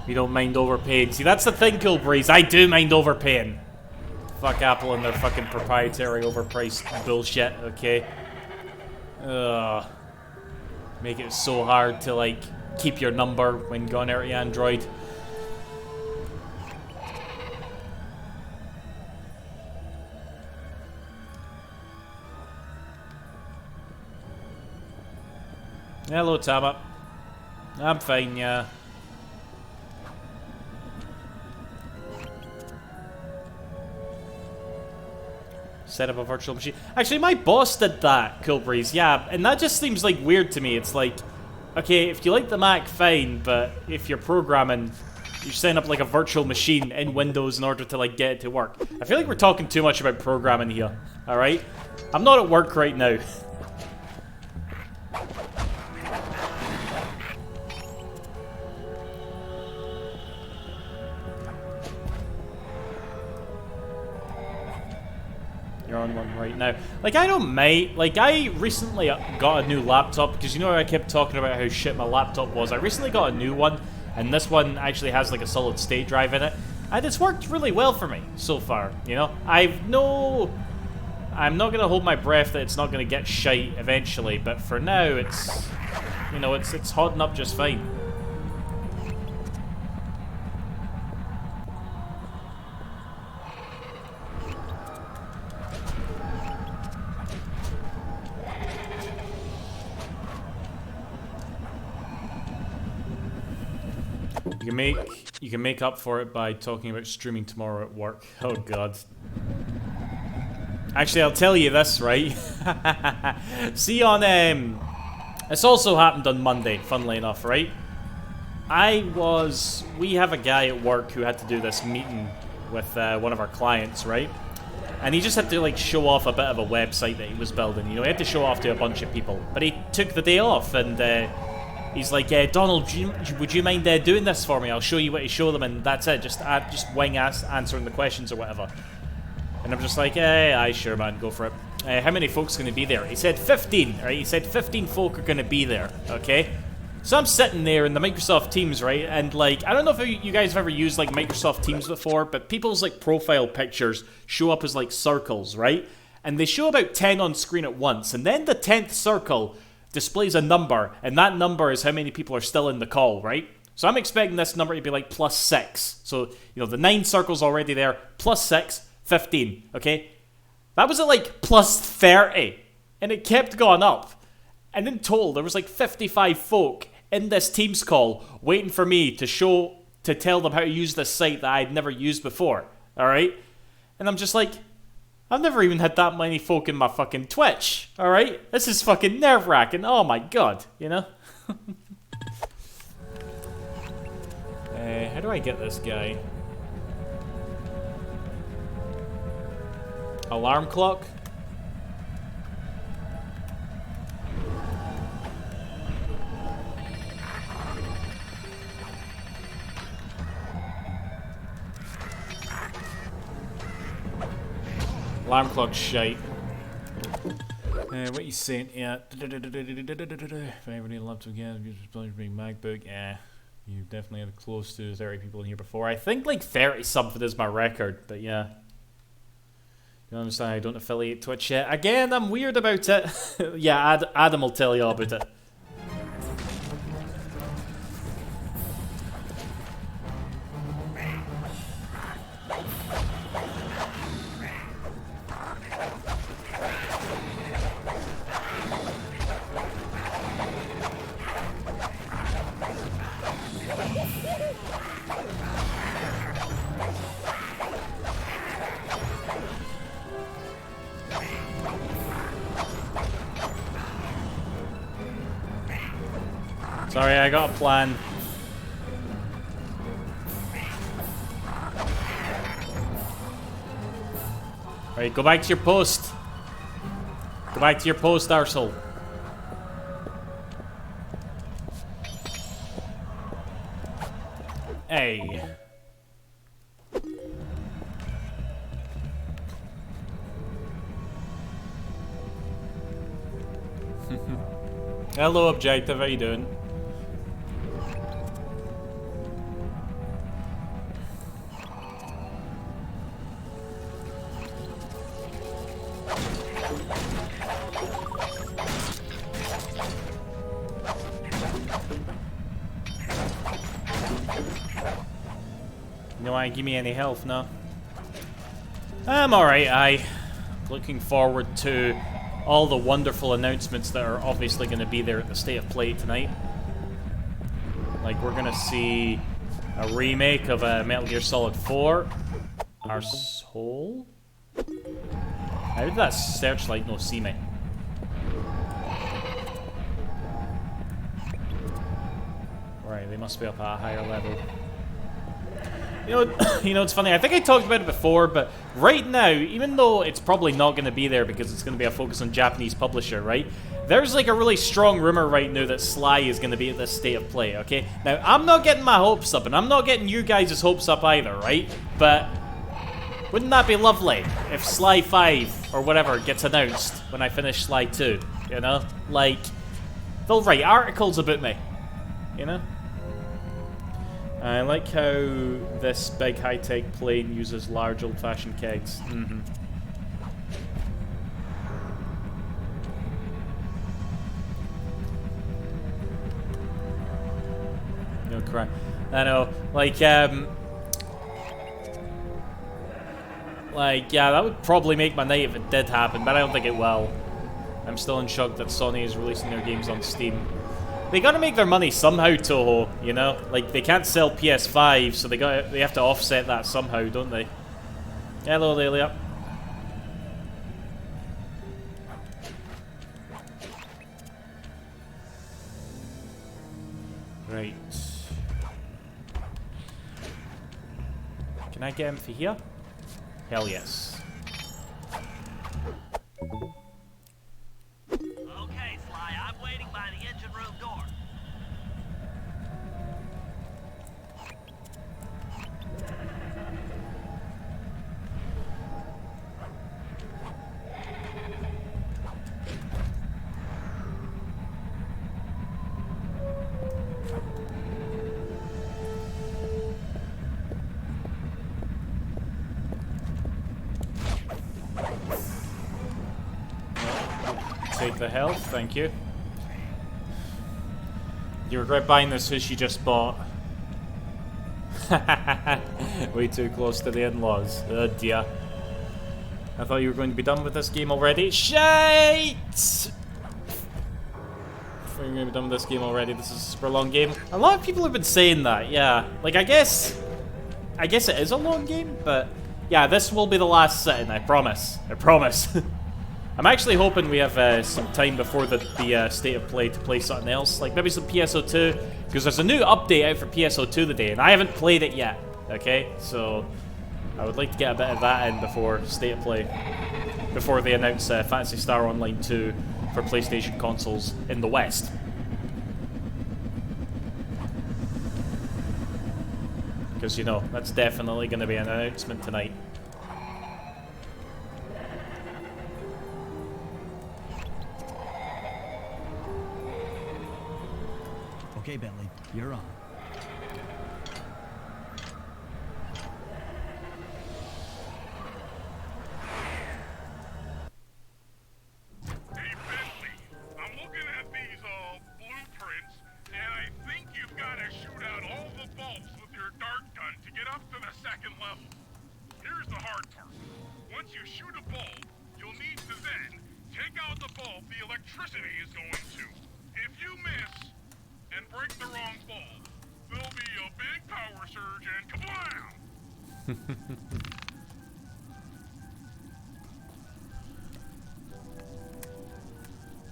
You don't mind overpaying. See, that's the thing, Killbreeze. I do mind overpaying. Fuck Apple and their fucking proprietary overpriced bullshit, okay? Ugh. Make it so hard to, like, keep your number when going out to Android. Hello, Tama. I'm fine, yeah. Set up a virtual machine. Actually, my boss did that, Killbreeze, yeah, and that just seems, like, weird to me. It's like, okay, if you like the Mac, fine, but if you're programming, you're setting up like a virtual machine in Windows in order to like get it to work. I feel like we're talking too much about programming here, alright? I'm not at work right now. You're on one right now. Like, I don't mind. Like, I recently got a new laptop because you know I kept talking about how shit my laptop was. I recently got a new one, and this one actually has like a solid state drive in it, and it's worked really well for me so far. You know, I'm not gonna hold my breath that it's not gonna get shite eventually, but for now, it's, you know, it's holding up just fine. You can make up for it by talking about streaming tomorrow at work. Oh god. Actually, I'll tell you this, right? See on this also happened on Monday, funnily enough, right? We have a guy at work who had to do this meeting with one of our clients, right? And he just had to like show off a bit of a website that he was building. You know, he had to show off to a bunch of people, but he took the day off and he's like, Donald, would you mind doing this for me? I'll show you what to show them, and that's it. Just wing answering the questions or whatever. And I'm just like, aye, sure, man, go for it. How many folks are going to be there? He said 15, right? He said 15 folk are going to be there, okay? So I'm sitting there in the Microsoft Teams, right? And like, I don't know if you guys have ever used like Microsoft Teams before, but people's like profile pictures show up as like circles, right? And they show about 10 on screen at once, and then the 10th circle displays a number, and that number is how many people are still in the call, right? So I'm expecting this number to be like +6. So, you know, the 9 circles already there, +6, 15, okay? That was at like +30, and it kept going up. And in total, there was like 55 folk in this Teams call waiting for me to tell them how to use this site that I'd never used before, alright? And I'm just like, I've never even had that many folk in my fucking Twitch, alright? This is fucking nerve-wracking, oh my god, you know? How do I get this guy? Alarm clock? Alarm clock shite. What you saying? Yeah. If I ever need a laptop again, use a big MacBook. Yeah. You definitely had close to 30 people in here before. I think like 30 something is my record, but yeah. You understand? I don't affiliate Twitch yet. Again, I'm weird about it. Yeah, Adam will tell you all about it. Sorry, I got a plan. Alright, go back to your post. Go back to your post, arsehole. Hey. Hello, Objective. How you doing? You don't want to give me any health, no? I'm alright, looking forward to all the wonderful announcements that are obviously going to be there at the State of Play tonight. Like, we're going to see a remake of Metal Gear Solid 4. Our soul? How did that searchlight no see me? Right, they must be up at a higher level. You know, it's funny. I think I talked about it before, but right now, even though it's probably not going to be there because it's going to be a focus on Japanese publisher, right? There's like a really strong rumor right now that Sly is going to be at this state of play, okay? Now, I'm not getting my hopes up, and I'm not getting you guys' hopes up either, right? But wouldn't that be lovely if Sly 5 or whatever gets announced when I finish Sly 2, you know? Like, they'll write articles about me, you know? I like how this big high-tech plane uses large old-fashioned kegs. Mm-hmm. No crap. I know. Like, yeah, that would probably make my night if it did happen, but I don't think it will. I'm still in shock that Sony is releasing their games on Steam. They gotta make their money somehow, Toho, you know? Like, they can't sell PS5, so they have to offset that somehow, don't they? Hello, Lelia. Right. Can I get him for here? Hell yes. Okay, Sly, I'm waiting by the engine room door. Take the health, thank you. You regret buying this fish you just bought. Way too close to the in-laws. Oh dear. I thought you were going to be done with this game already. Shite! I thought you were going to be done with this game already. This is a super long game. A lot of people have been saying that, yeah. Like, I guess it is a long game, but yeah, this will be the last sitting, I promise. I promise. I'm actually hoping we have some time before the state of play to play something else, like maybe some PSO2, because there's a new update out for PSO2 today, and I haven't played it yet, okay? So I would like to get a bit of that in before state of play, before they announce Phantasy Star Online 2 for PlayStation consoles in the West. Because, you know, that's definitely going to be an announcement tonight. Okay, Bentley, you're on. Hey, Bentley, I'm looking at these, blueprints, and I think you've got to shoot out all the bulbs with your dart gun to get up to the second level. Here's the hard part. Once you shoot a bulb, you'll need to then take out the bulb the electricity is going to. If you miss and break the wrong bulb, there'll be a big power surge and kablam!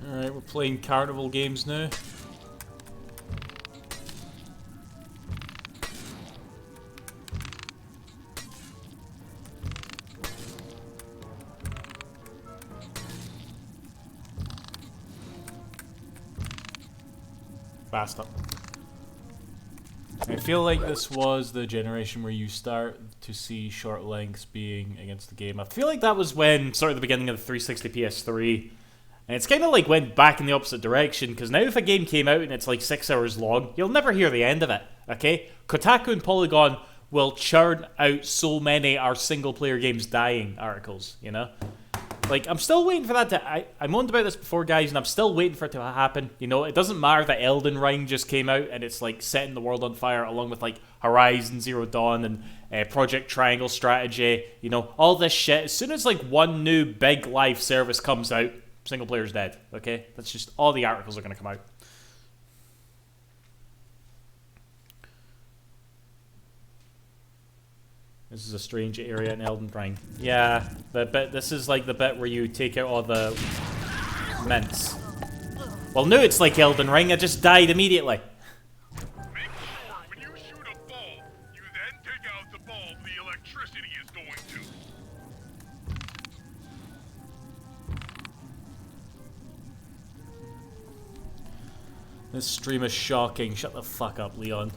Alright, we're playing carnival games now. Fast up. I feel like this was the generation where you start to see short lengths being against the game. I feel like that was when, sort of the beginning of the 360 PS3. And it's kind of like went back in the opposite direction, because now if a game came out and it's like 6 hours long, you'll never hear the end of it, okay? Kotaku and Polygon will churn out so many "our single-player games dying" articles, you know? Like, I'm still waiting for that to... I moaned about this before, guys, and I'm still waiting for it to happen. You know, it doesn't matter that Elden Ring just came out and it's, like, setting the world on fire, along with, like, Horizon Zero Dawn and Project Triangle Strategy. You know, all this shit. As soon as, like, one new big live service comes out, single player's dead, okay? That's just... all the articles are going to come out. This is a strange area in Elden Ring. Yeah, this is like the bit where you take out all the mints. Well, now it's like Elden Ring. I just died immediately. Make This stream is shocking. Shut the fuck up, Leon.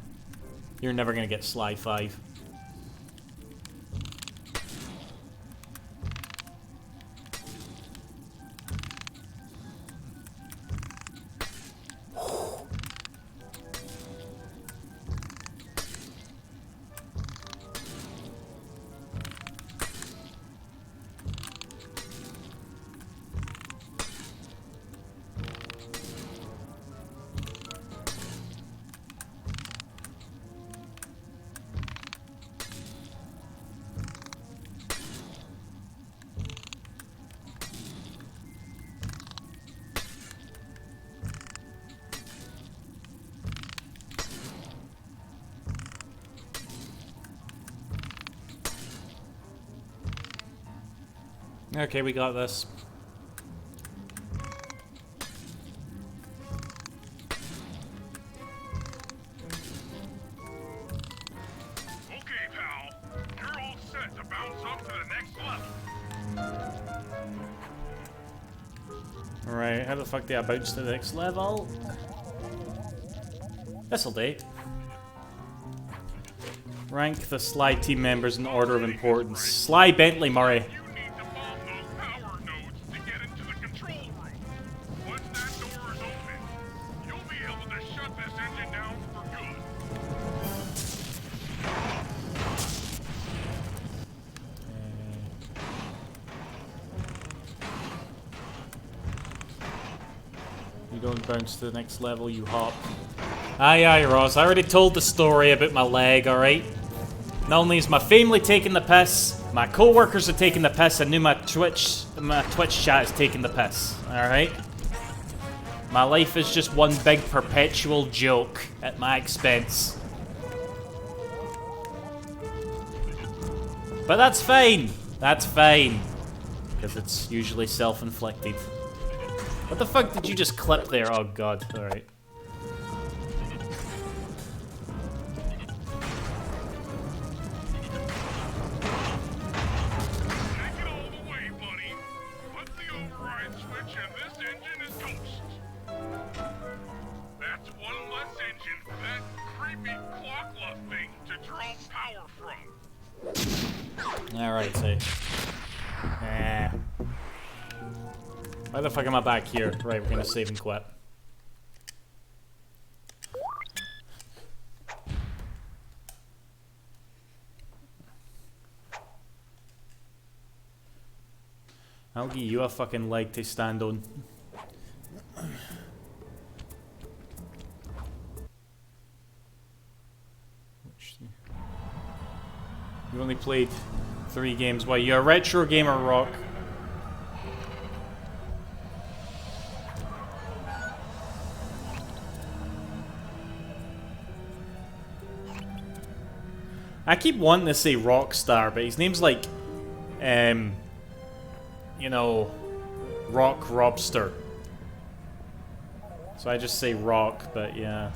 You're never gonna get Sly 5. Okay, we got this. Okay, pal. You're all set to bounce up to the next level. Alright, how the fuck do I bounce to the next level? This'll do. Rank the Sly team members in order of importance. Sly Bentley Murray. Don't bounce to the next level, you hop. Aye, aye, Ross. I already told the story about my leg, alright? Not only is my family taking the piss, my co-workers are taking the piss, and now my Twitch chat is taking the piss, alright? My life is just one big perpetual joke at my expense. But that's fine. That's fine. Because it's usually self-inflicted. What the fuck did you just clip there? Oh god, alright. Take it all the way, buddy. Put the override switch and this engine is toast. That's one less engine for that creepy clockluff thing to draw power from. Alright, so... Why the fuck am I back here? Right, we're gonna save and quit. I'll give you a fucking leg to stand on. You only played 3 games. Why, you're a retro gamer, Rock. I keep wanting to say Rockstar, but his name's like, you know, Rock Robster. So I just say Rock, but yeah.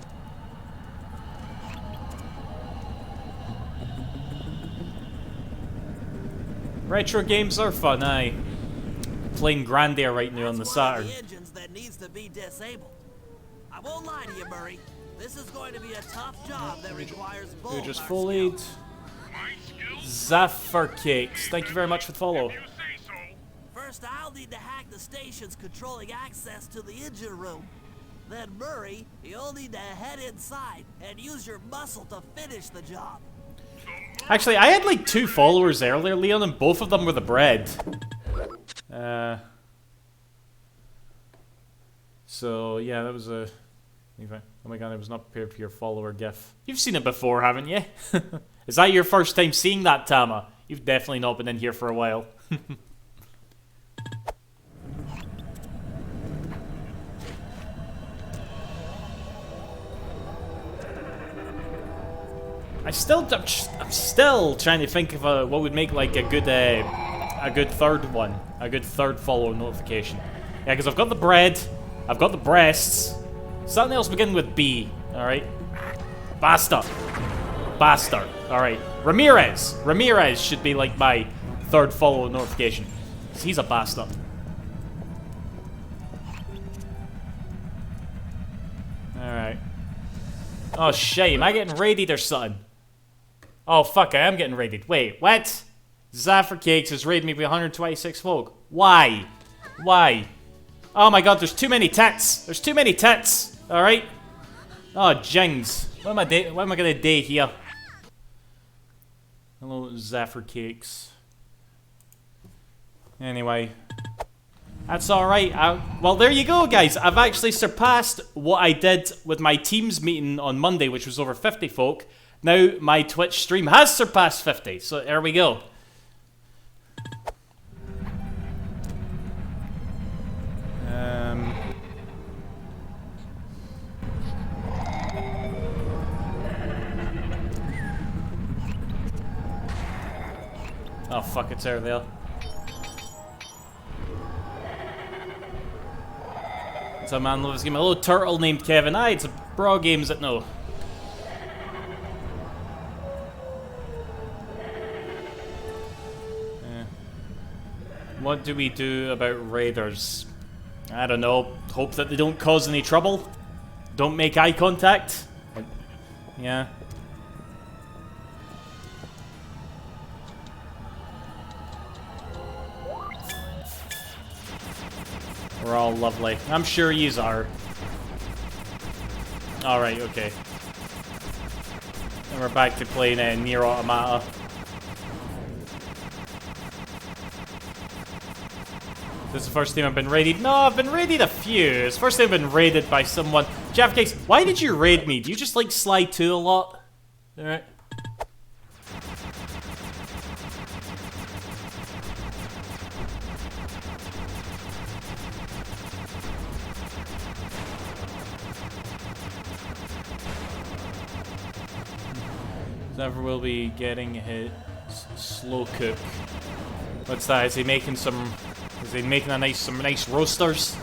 Retro games are fun, aye. Playing Grandia right now on the Saturn. The engines that needs to be disabled. I won't lie to you, Murray. This is going to be a tough job that requires both. Who just our bullied? skills. Zaffer Cakes. Thank you very much for the follow. First, I'll need to hack the stations controlling access to the engine room. Then, Murray, you'll need to head inside and use your muscle to finish the job. Actually, I had like 2 followers earlier, Leon, and both of them were the bread. So, yeah, that was a... Oh my god, I was not prepared for your follower gif. You've seen it before, haven't you? Is that your first time seeing that, Tama? You've definitely not been in here for a while. I'm still trying to think of what would make like a good third one, a good third follow notification. Yeah, because I've got the bread, I've got the breasts. Something else beginning with B. All right, Bastard. All right, Ramirez. Ramirez should be like my third follow notification. 'Cause he's a bastard. All right. Oh shit, am I getting raided or something? Oh fuck, I am getting raided. Wait, what? Zaffer Cakes has raided me with 126 folk. Why? Why? Oh my god, there's too many tits. There's too many tits. Alright? Oh, jings. What am I gonna do here? Hello, Zaffer Cakes. Anyway. That's alright. Well, there you go, guys. I've actually surpassed what I did with my Teams meeting on Monday, which was over 50 folk. Now, my Twitch stream has surpassed 50. So, there we go. Oh, fuck, it's earlier. It's a man loves game. A little turtle named Kevin. Aye, it's a bra games that no. What do we do about raiders? I don't know. Hope that they don't cause any trouble. Don't make eye contact. Yeah. We're all lovely. I'm sure yous are. Alright, okay. And we're back to playing Nier Automata. This is the first time I've been raided. No, I've been raided a few. It's the first time I've been raided by someone. Jeff Cakes, why did you raid me? Do you just like Sly 2 a lot? Alright. Never will be getting his slow cook. What's that? Is he making some? Is he making some nice roasters?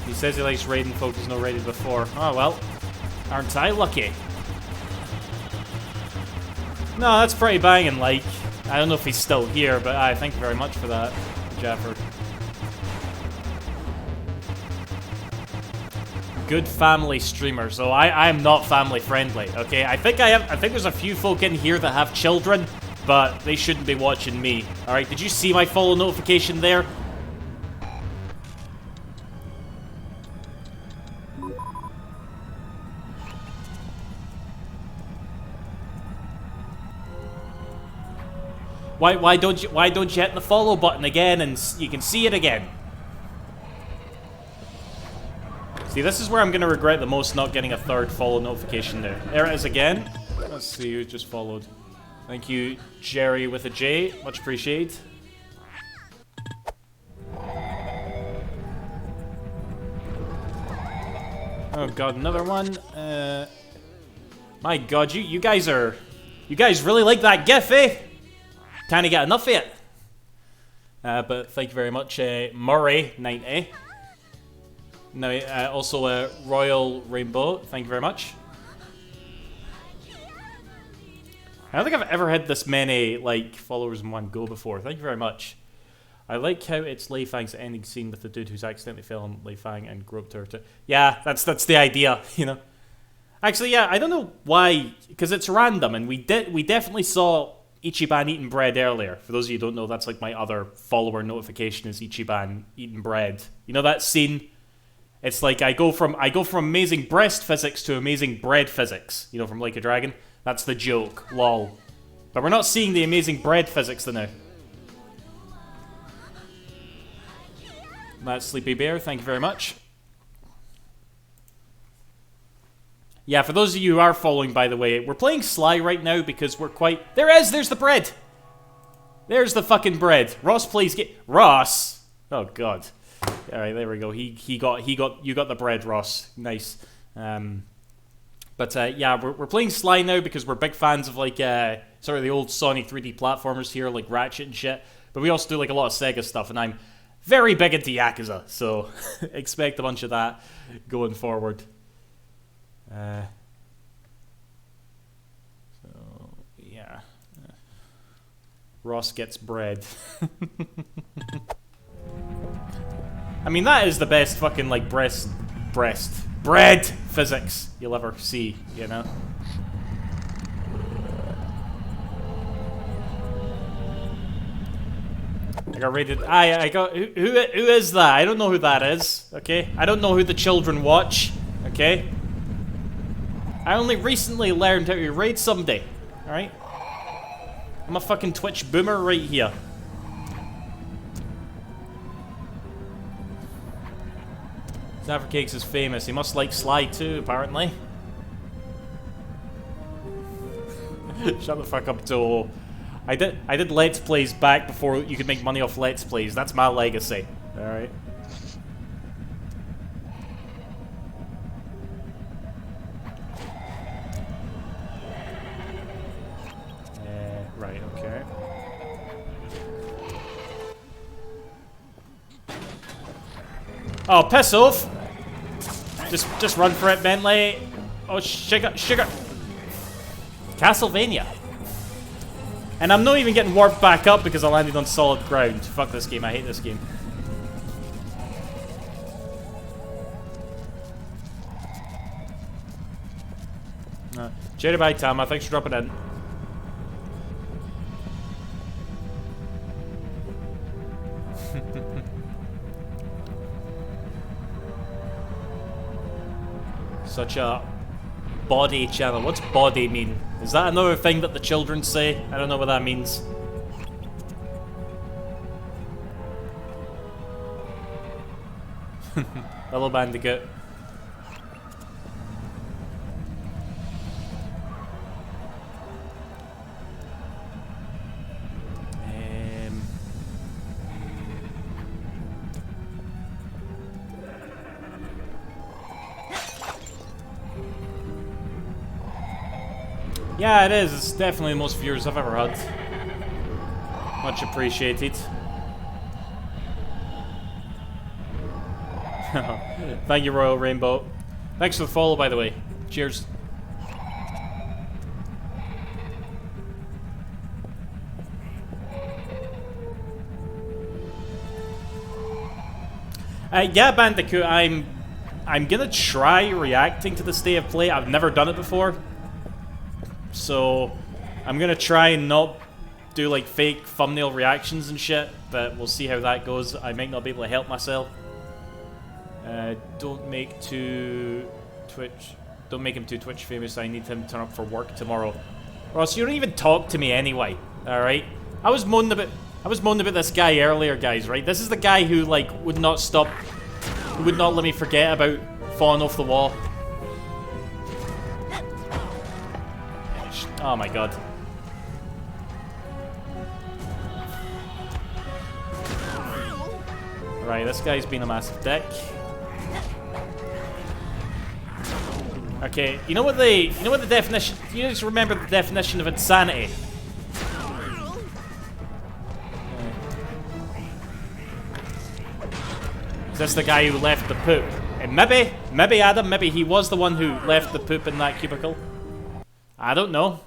He says he likes raiding folk he's not raided before. Oh well, aren't I lucky? No, that's pretty banging. Like, I don't know if he's still here, but I thank you very much for that, Jafford. Good family streamer, so I am not family friendly, okay? I think there's a few folk in here that have children, but they shouldn't be watching me. Alright, did you see my follow notification there? Why don't you hit the follow button again and you can see it again? See, this is where I'm going to regret the most not getting a third follow notification there. There it is again. Let's see who just followed. Thank you, Jerry with a J. Much appreciated. Oh god, another one. My god, you guys really like that GIF, eh? Can't get enough of it. But thank you very much, Murray90. Now, also Royal Rainbow, thank you very much. I don't think I've ever had this many, like, followers in one go before. Thank you very much. I like how it's Lei Fang's ending scene with the dude who's accidentally fell on Lei Fang and groped her to... Yeah, that's the idea, you know. Actually, yeah, I don't know why, because it's random, and we definitely saw Ichiban eating bread earlier. For those of you who don't know, that's like my other follower notification is Ichiban eating bread. You know that scene? It's like I go from amazing breast physics to amazing bread physics. You know, from Like a Dragon. That's the joke. Lol. But we're not seeing the amazing bread physics now. That's Sleepy Bear. Thank you very much. Yeah, for those of you who are following, by the way, we're playing Sly right now because we're quite... There's the bread! There's the fucking bread. Ross plays Ross! Oh, God. Alright, there we go. You got the bread, Ross. Nice. But yeah, we're playing Sly now because we're big fans of like sort of the old Sony 3D platformers here, like Ratchet and shit. But we also do like a lot of Sega stuff, and I'm very big into Yakuza, so expect a bunch of that going forward. So yeah, Ross gets bread. I mean, that is the best fucking, like, bread physics you'll ever see, you know? I got rated. I got. Who is that? I don't know who that is, okay? I don't know who the children watch, okay? I only recently learned how to raid somebody, alright? I'm a fucking Twitch boomer right here. Cakes is famous. He must like Sly too, apparently. Shut the fuck up, Toho. I did Let's Plays back before you could make money off Let's Plays. That's my legacy. Alright. Right, okay. Oh, piss off! Just run for it, Bentley. Oh, sugar. Castlevania. And I'm not even getting warped back up because I landed on solid ground. Fuck this game, I hate this game. Cherry bye, Tama. Thanks for dropping in. Such a body channel. What's body mean? Is that another thing that the children say? I don't know what that means. Hello, Bandicoot. Yeah, it is. It's definitely the most viewers I've ever had. Much appreciated. Thank you, Royal Rainbow. Thanks for the follow, by the way. Cheers. Yeah, Bandicoot, I'm gonna try reacting to the state of play. I've never done it before. So, I'm gonna try and not do like fake thumbnail reactions and shit, but we'll see how that goes. I might not be able to help myself. Don't make him too Twitch famous. I need him to turn up for work tomorrow. Ross, you don't even talk to me anyway. All right. I was moaning about this guy earlier, guys. Right. This is the guy who like would not let me forget about falling off the wall. Oh my god. Right, this guy's been a massive dick. Okay, you know what the definition, you just remember the definition of insanity? Is this the guy who left the poop? And maybe Adam, maybe he was the one who left the poop in that cubicle. I don't know.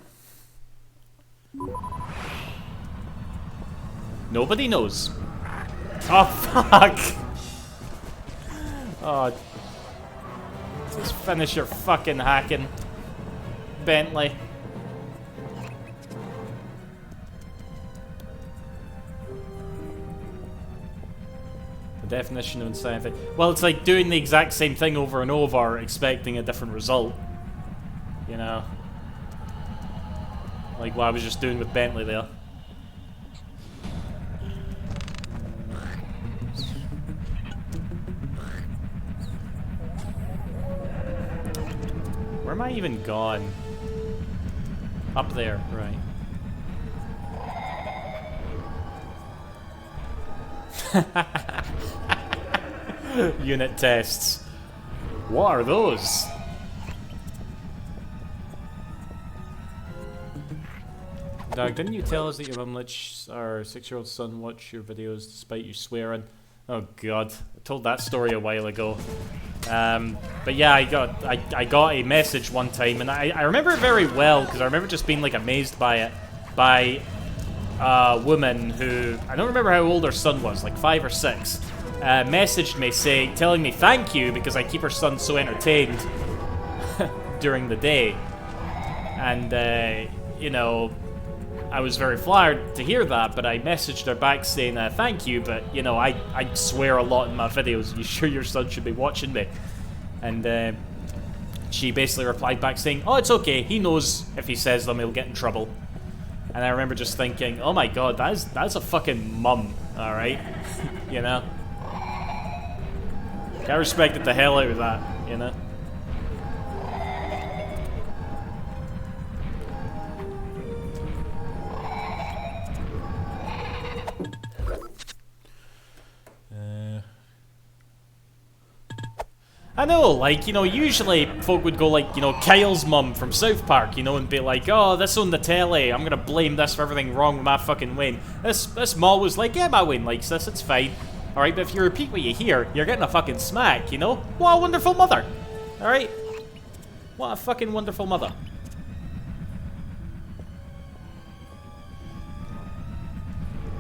Nobody knows. Oh, fuck. Oh. Just finish your fucking hacking, Bentley. The definition of insanity. Well, it's like doing the exact same thing over and over, expecting a different result. You know? Like what I was just doing with Bentley there. Where am I even gone? Up there, right. Unit tests. What are those? Doug, didn't you tell us that your mum lets our 6-year-old son watch your videos despite you swearing? Oh god, I told that story a while ago. But yeah, I got a message one time, and I remember it very well because I remember just being like amazed by it, by a woman who, I don't remember how old her son was, like 5 or 6, messaged me telling me thank you because I keep her son so entertained during the day. And, you know, I was very flattered to hear that, but I messaged her back saying thank you, but, you know, I swear a lot in my videos. You sure your son should be watching me? And she basically replied back saying, oh, it's okay. He knows if he says them, he'll get in trouble. And I remember just thinking, oh my god, that's a fucking mum, alright? You know? I respected the hell out of that, you know? I know, like, you know, usually folk would go like, you know, Kyle's mum from South Park, you know, and be like, oh, this on the telly, I'm gonna blame this for everything wrong with my fucking Wayne. This mom was like, yeah, my Wayne likes this, it's fine. Alright, but if you repeat what you hear, you're getting a fucking smack, you know? What a wonderful mother! Alright? What a fucking wonderful mother.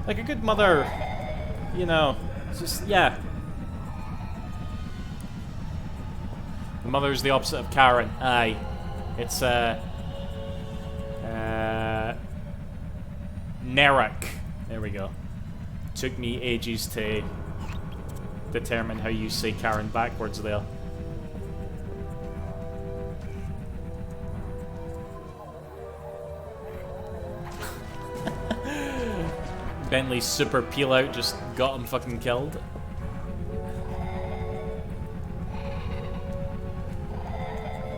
Like, a good mother, you know, it's just, yeah. The mother's the opposite of Karen. Aye. It's, Nerik. There we go. Took me ages to determine how you say Karen backwards there. Bentley's super peel out just got him fucking killed.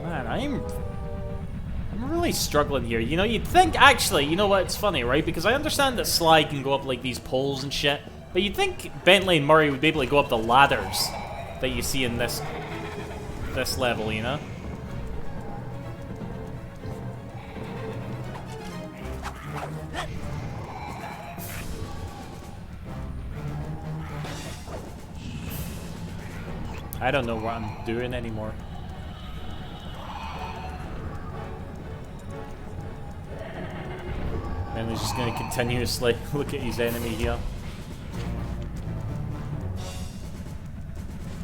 Man, I'm really struggling here. You know, you'd think, actually, you know what, it's funny, right? Because I understand that Sly can go up, like, these poles and shit, but you'd think Bentley and Murray would be able to go up the ladders that you see in this level, you know? I don't know what I'm doing anymore. Bentley's just gonna continuously look at his enemy here.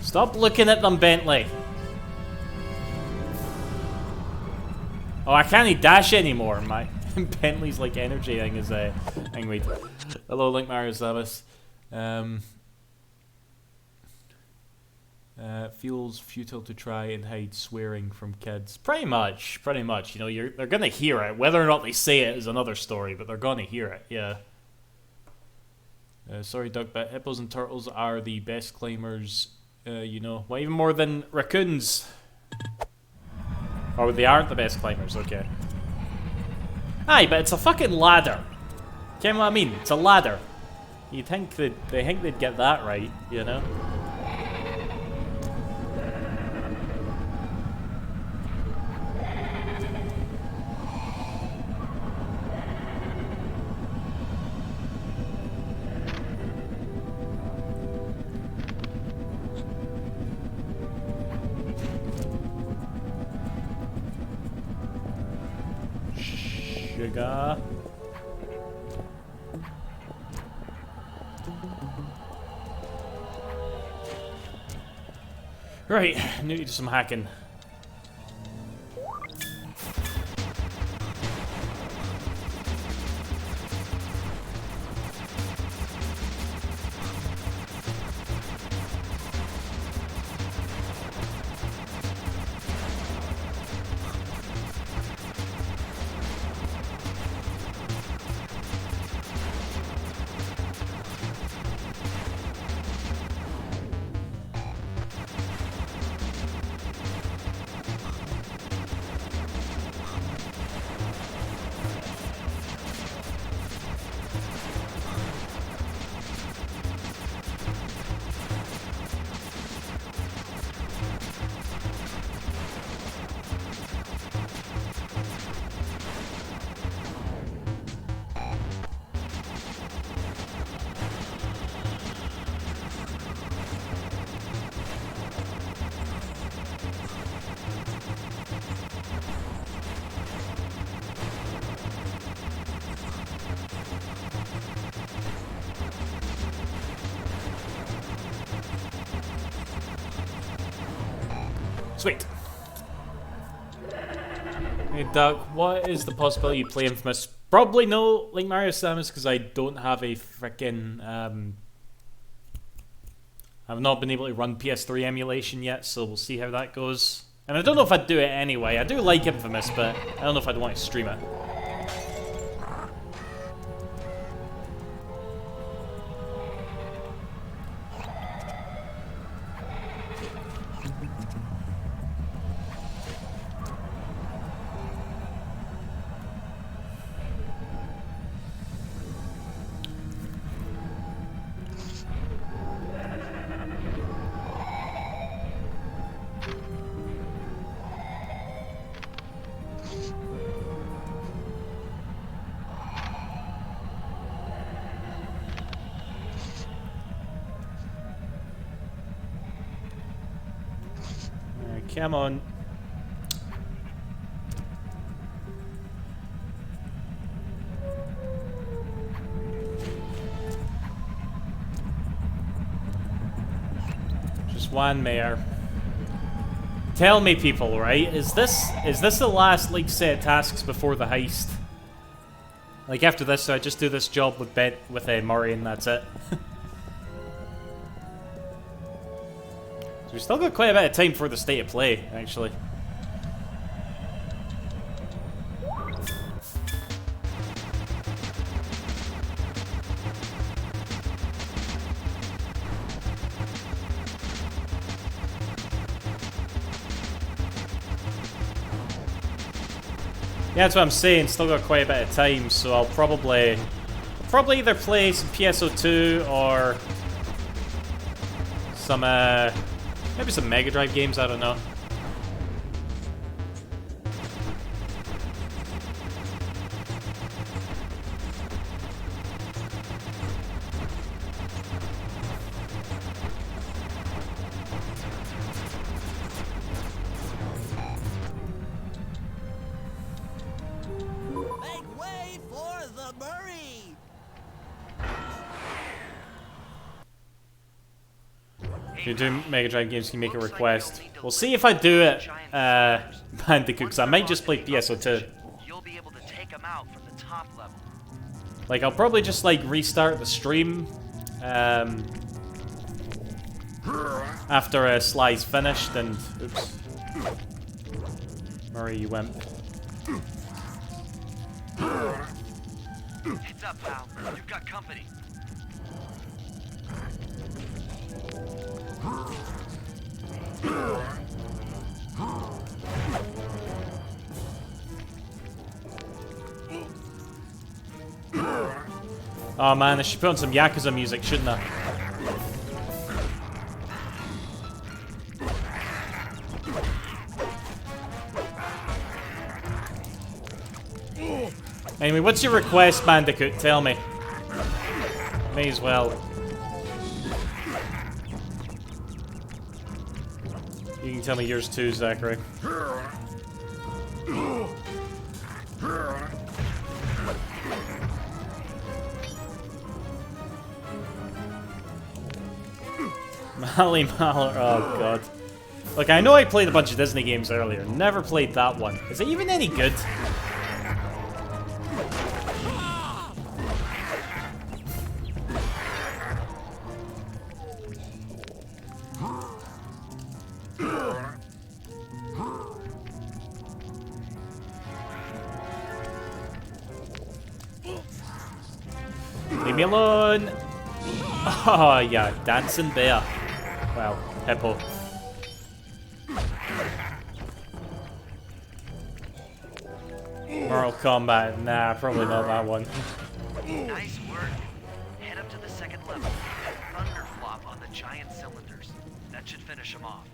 Stop looking at them, Bentley! Oh, I can't dash anymore. My Bentley's like energy thing is hang wait. Hello, Link Mario Samus. Feels futile to try and hide swearing from kids. Pretty much. You know, they're gonna hear it. Whether or not they say it is another story, but they're gonna hear it. Yeah. Sorry, Duck, but hippos and turtles are the best climbers. You know, well, even more than raccoons. Or they aren't the best climbers. Okay. Aye, but it's a fucking ladder. Get what I mean? It's a ladder. You'd think they'd get that right, you know? Sugar. Right, need to do some hacking. Sweet. Hey Doug, what is the possibility you play Infamous? Probably no, like Mario Samus, because I don't have a frickin' I've not been able to run PS3 emulation yet, so we'll see how that goes. And I don't know if I'd do it anyway. I do like Infamous, but I don't know if I'd want to stream it. Come on. Just one mayor. Tell me, people, right? Is this the last like set of tasks before the heist? Like after this, so I just do this job with Murray and that's it. So we've still got quite a bit of time for the state of play, actually. Yeah, that's what I'm saying, still got quite a bit of time, so I'll probably either play some PSO2 or some maybe some Mega Drive games, I don't know. Make way for the Murray! If you're doing Mega Drive games, you can make a request. We'll see if I do it, Bandicoot, because I might just play PSO2. You'll be able to take them out from the top level. Like, I'll probably just, like, restart the stream, after Sly's finished, and... Oops. Murray, you wimp. Heads up, pal. You've got company. Oh man, I should put on some Yakuza music, shouldn't I? Anyway, what's your request, Bandicoot? Tell me. May as well. You can tell me yours too, Zachary. Mally Maller, oh god. Look, I know I played a bunch of Disney games earlier. Never played that one. Is it even any good? Leave me alone! Oh yeah, dancing bear. Well, hippo. Mortal Kombat, nah, probably not that one. Nice work. Head up to the second level. Thunderflop on the giant cylinders. That should finish them off.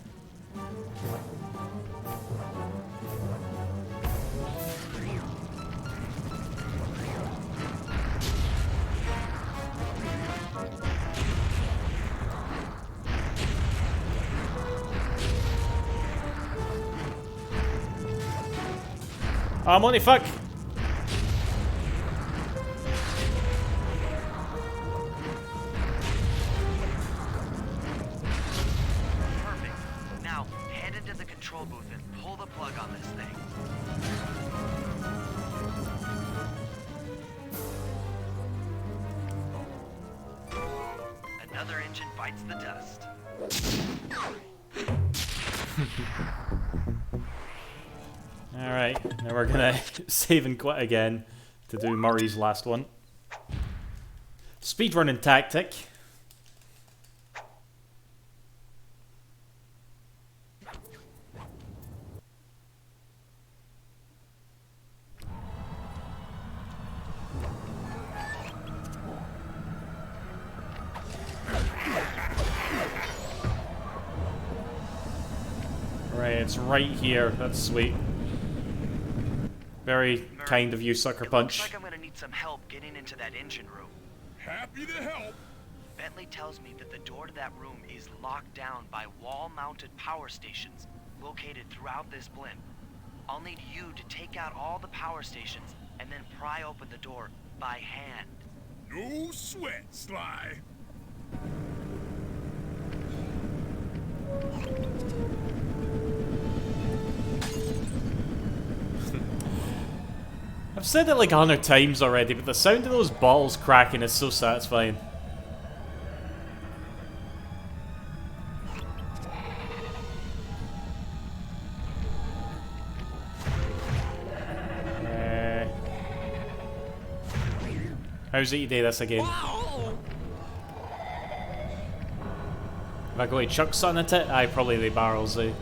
Oh, money, fuck! Perfect. Now, head into the control control booth and pull the plug on this thing. Another engine bites the dust. Alright, now we're gonna save and quit again to do Murray's last one. Speedrunning tactic. Right, it's right here. That's sweet. Very kind of you, Sucker Punch. Looks like I'm gonna need some help getting into that engine room. Happy to help. Bentley tells me that the door to that room is locked down by wall-mounted power stations located throughout this blimp. I'll need you to take out all the power stations and then pry open the door by hand. No sweat, Sly. I've said it like 100 times already, but the sound of those balls cracking is so satisfying. How's it you do this again? If I go to chuck something at it, aye, probably the barrels, eh?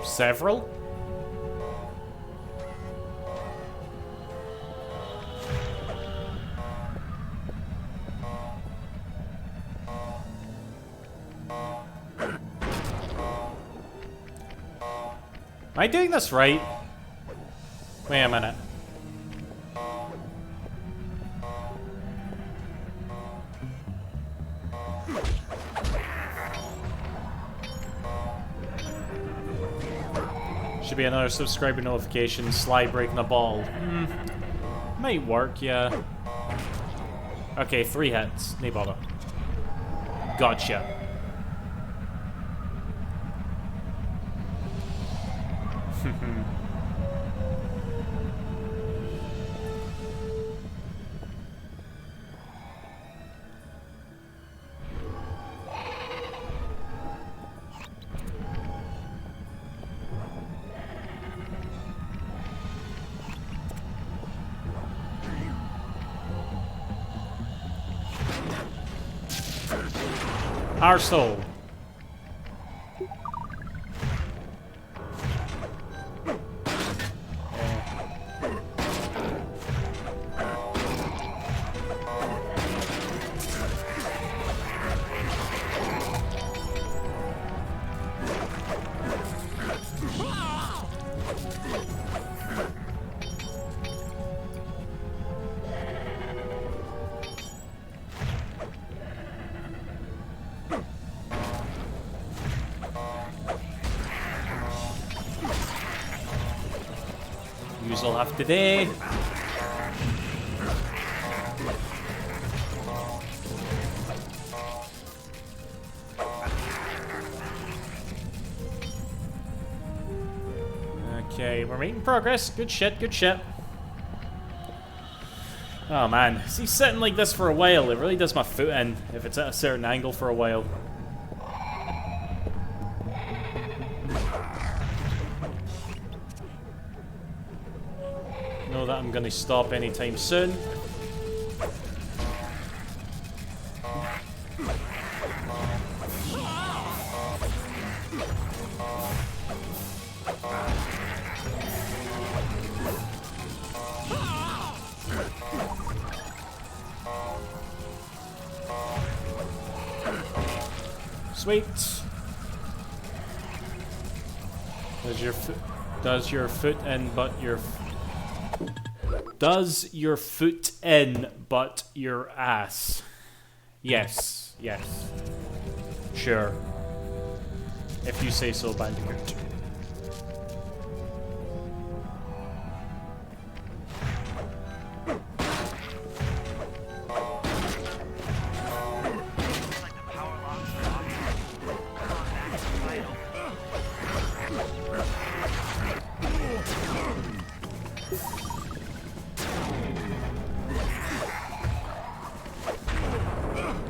Several? Am I doing this right? Wait a minute. Should be another subscriber notification. Sly breaking a ball. Might work, yeah. Okay, 3 hits. No bother. Gotcha. Arsehole. You'll have today. Okay, we're making progress. Good shit, good shit. Oh man, see, sitting like this for a while, it really does my foot in if it's at a certain angle for a while. Know that I'm gonna stop anytime soon. Sweet. Does your foot in but your does your foot in but your ass? Yes, yes. Sure. If you say so, Bandicoot.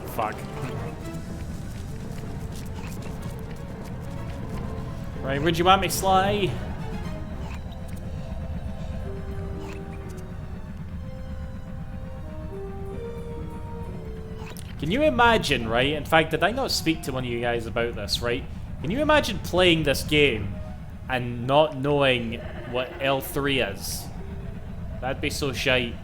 Fuck. Right, where'd you want me, Sly? Can you imagine, right? In fact, did I not speak to one of you guys about this, right? Can you imagine playing this game and not knowing what L3 is? That'd be so shite.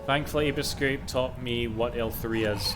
Thankfully, Ibiscape taught me what L3 is.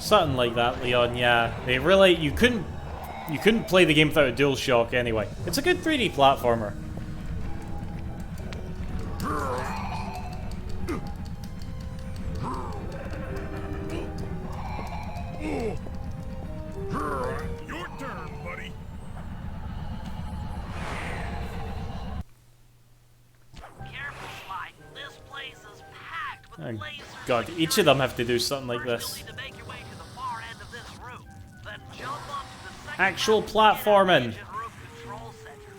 Something like that, Leon, yeah. They really, you couldn't play the game without a DualShock anyway. It's a good 3D platformer. Your turn, buddy. Careful, Sly. This place is packed with Oh, lasers. God, each of them have to do something like First, this. you'll need to make your way to the far end of this room. Then jump onto the second Actual level to get out of the platforming. engine room control center.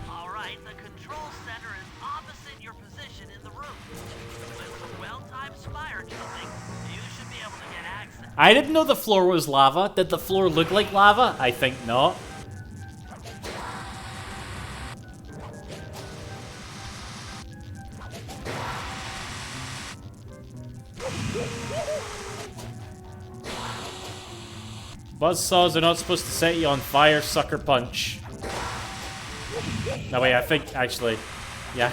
Alright, the control center is opposite your position in the room. With some well-timed spire jumping, you should be able to get access. I didn't know the floor was lava. Did the floor look like lava? I think not. Buzzsaws are not supposed to set you on fire, sucker punch. No, wait, I think, actually, yeah,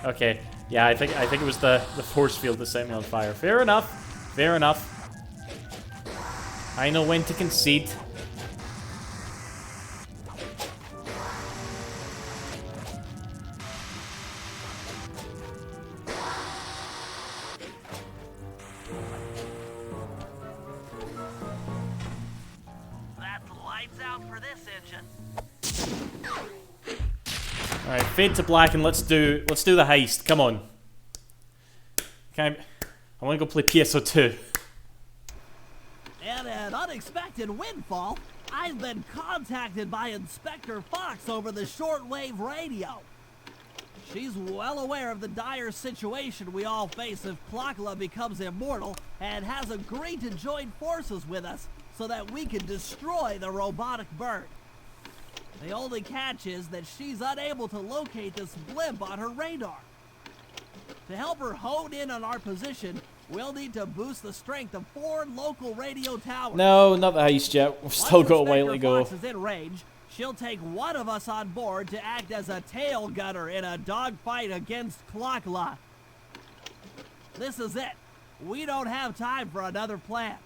okay. Yeah, I think it was the force field that set me on fire. Fair enough, fair enough. I know when to concede. That's lights out for this engine. All right, fade to black and let's do the heist. Come on. I want to go play PSO2. And an unexpected windfall, I've been contacted by Inspector Fox over the shortwave radio. She's well aware of the dire situation we all face if Klakla becomes immortal and has agreed to join forces with us so that we can destroy the robotic bird. The only catch is that she's unable to locate this blimp on her radar. To help her hone in on our position, we'll need to boost the strength of 4 local radio towers. No, not the heist yet. We've still got a while to go. Once Inspector Fox is in range, she'll take one of us on board to act as a tail gunner in a dogfight against Klakla. This is it. We don't have time for another plan.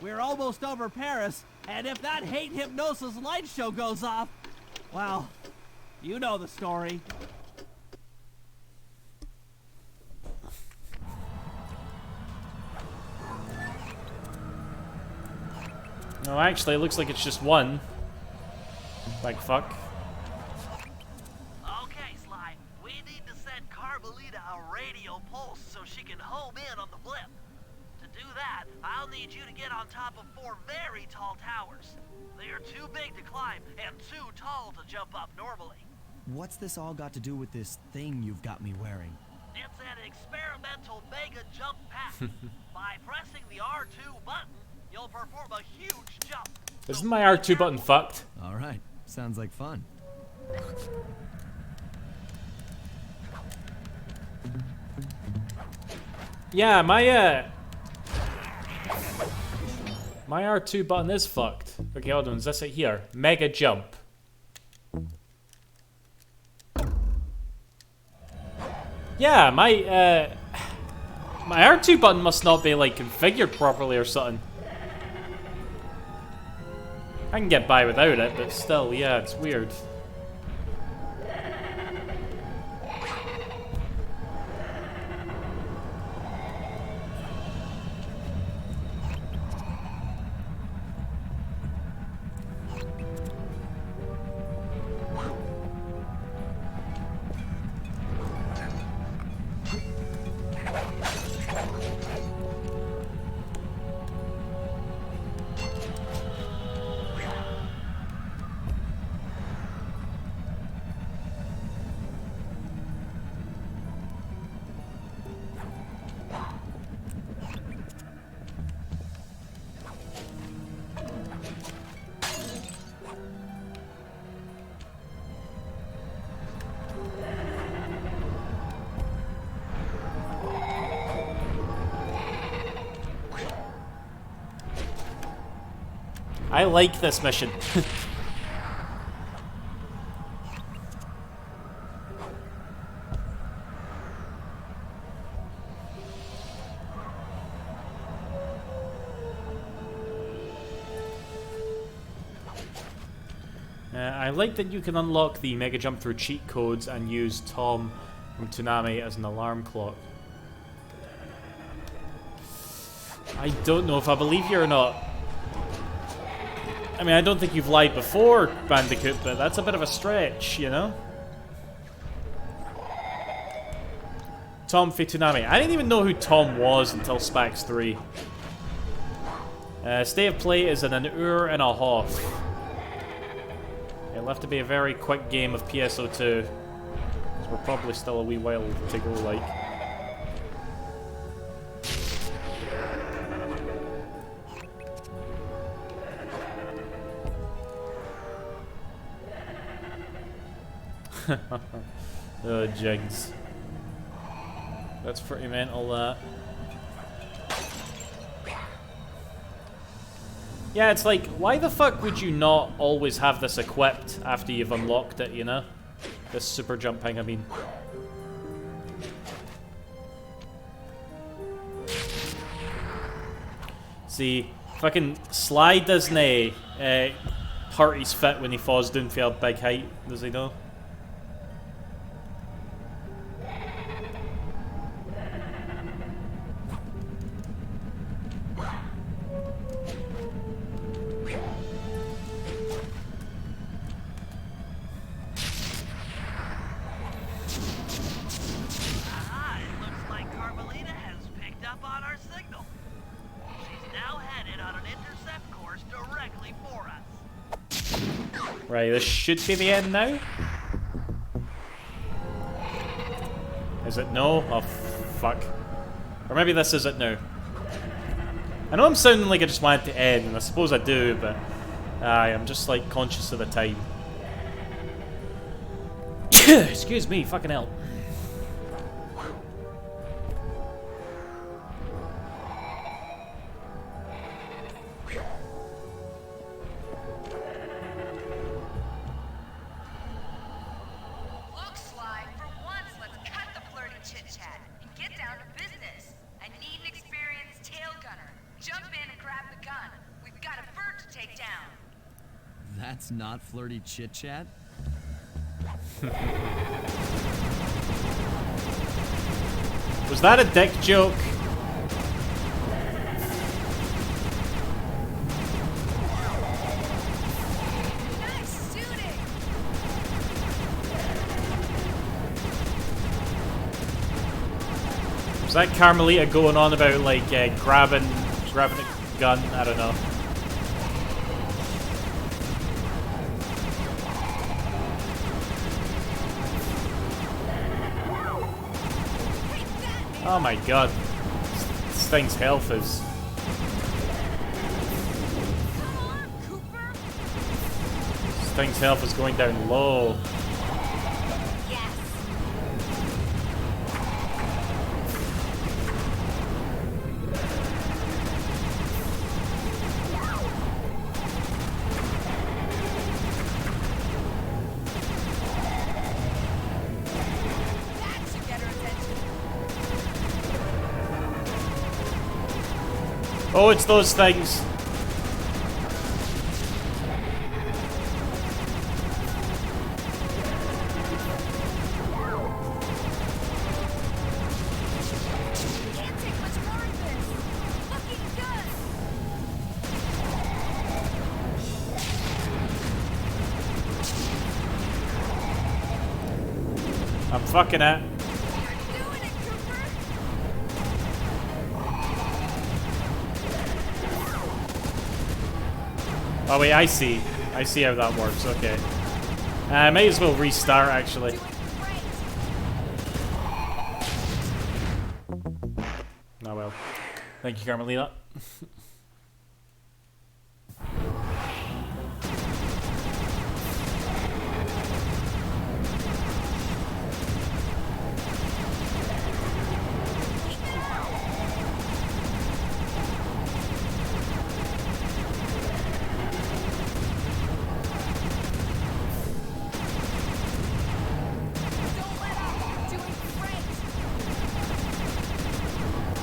We're almost over Paris, and if that hate hypnosis light show goes off, well, you know the story. No, actually, it looks like it's just one. Like, fuck. Okay, Sly, we need to send Carmelita a radio pulse so she can home in on the blip. To do that, I'll need you to get on top of 4 very tall towers. They are too big to climb and too tall to jump up normally. What's this all got to do with this thing you've got me wearing? It's an experimental mega jump pack. By pressing the R2 button, you'll perform a huge jump. Isn't my R2 button fucked? Alright, sounds like fun. Yeah, my R2 button is fucked. Okay, hold on, is this it here? Mega jump. Yeah, my R2 button must not be like configured properly or something. I can get by without it, but still, yeah, it's weird. I like this mission. I like that you can unlock the Mega Jump through cheat codes and use Tom from Toonami as an alarm clock. I don't know if I believe you or not. I mean, I don't think you've lied before, Bandicoot, but that's a bit of a stretch, you know? Tom Toonami. I didn't even know who Tom was until Spax 3. State of play is in an hour and a half. It'll have to be a very quick game of PSO2. So we're probably still a wee while to go, like. Oh, jigs. That's pretty mental, that. Yeah, it's like, why the fuck would you not always have this equipped after you've unlocked it, you know? This super jumping, I mean. See, fucking Sly doesn't hurt his fit when he falls down for a big height, does he know? Right, this should be the end now. Is it no? Oh, fuck. Or maybe this is it now. I know I'm sounding like I just want it to end, and I suppose I do, but I'm just like conscious of the time. Excuse me, fucking hell. That's not flirty chit-chat? Was that a dick joke? Nice shooting. Was that Carmelita going on about like grabbing grabbing a gun. I don't know. Oh my god. This thing's health is... This thing's health is going down low. Oh, it's those things. Can't take much more of this. Looking good. I'm fucking it. Oh wait, I see. I see how that works, okay. I may as well restart, actually. Oh well. Thank you, Carmelita.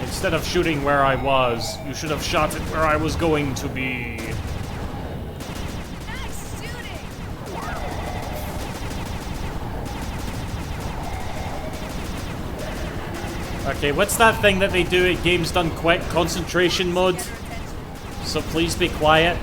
Instead of shooting where I was, you should have shot it where I was going to be. Nice shooting. Okay, what's that thing that they do at Games Done Quick? Concentration mode? So please be quiet.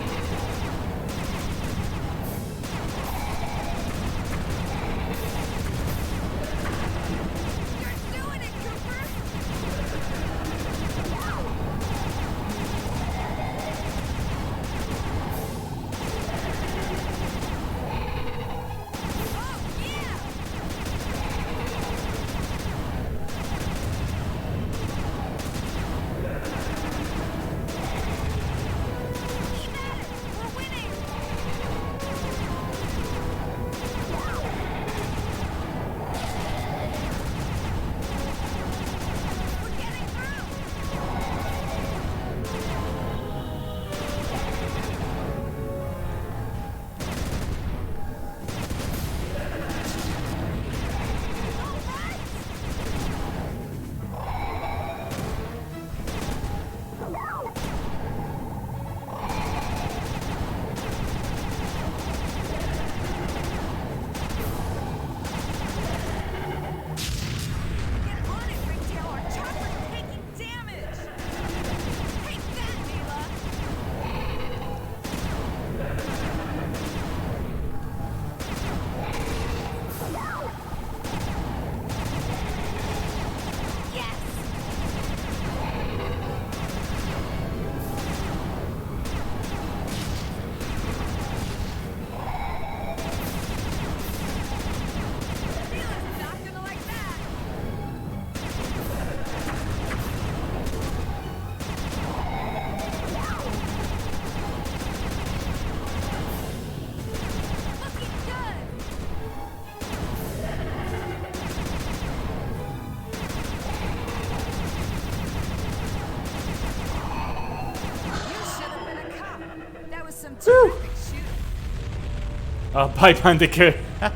Oh, Pipe Bandicoot. Sly,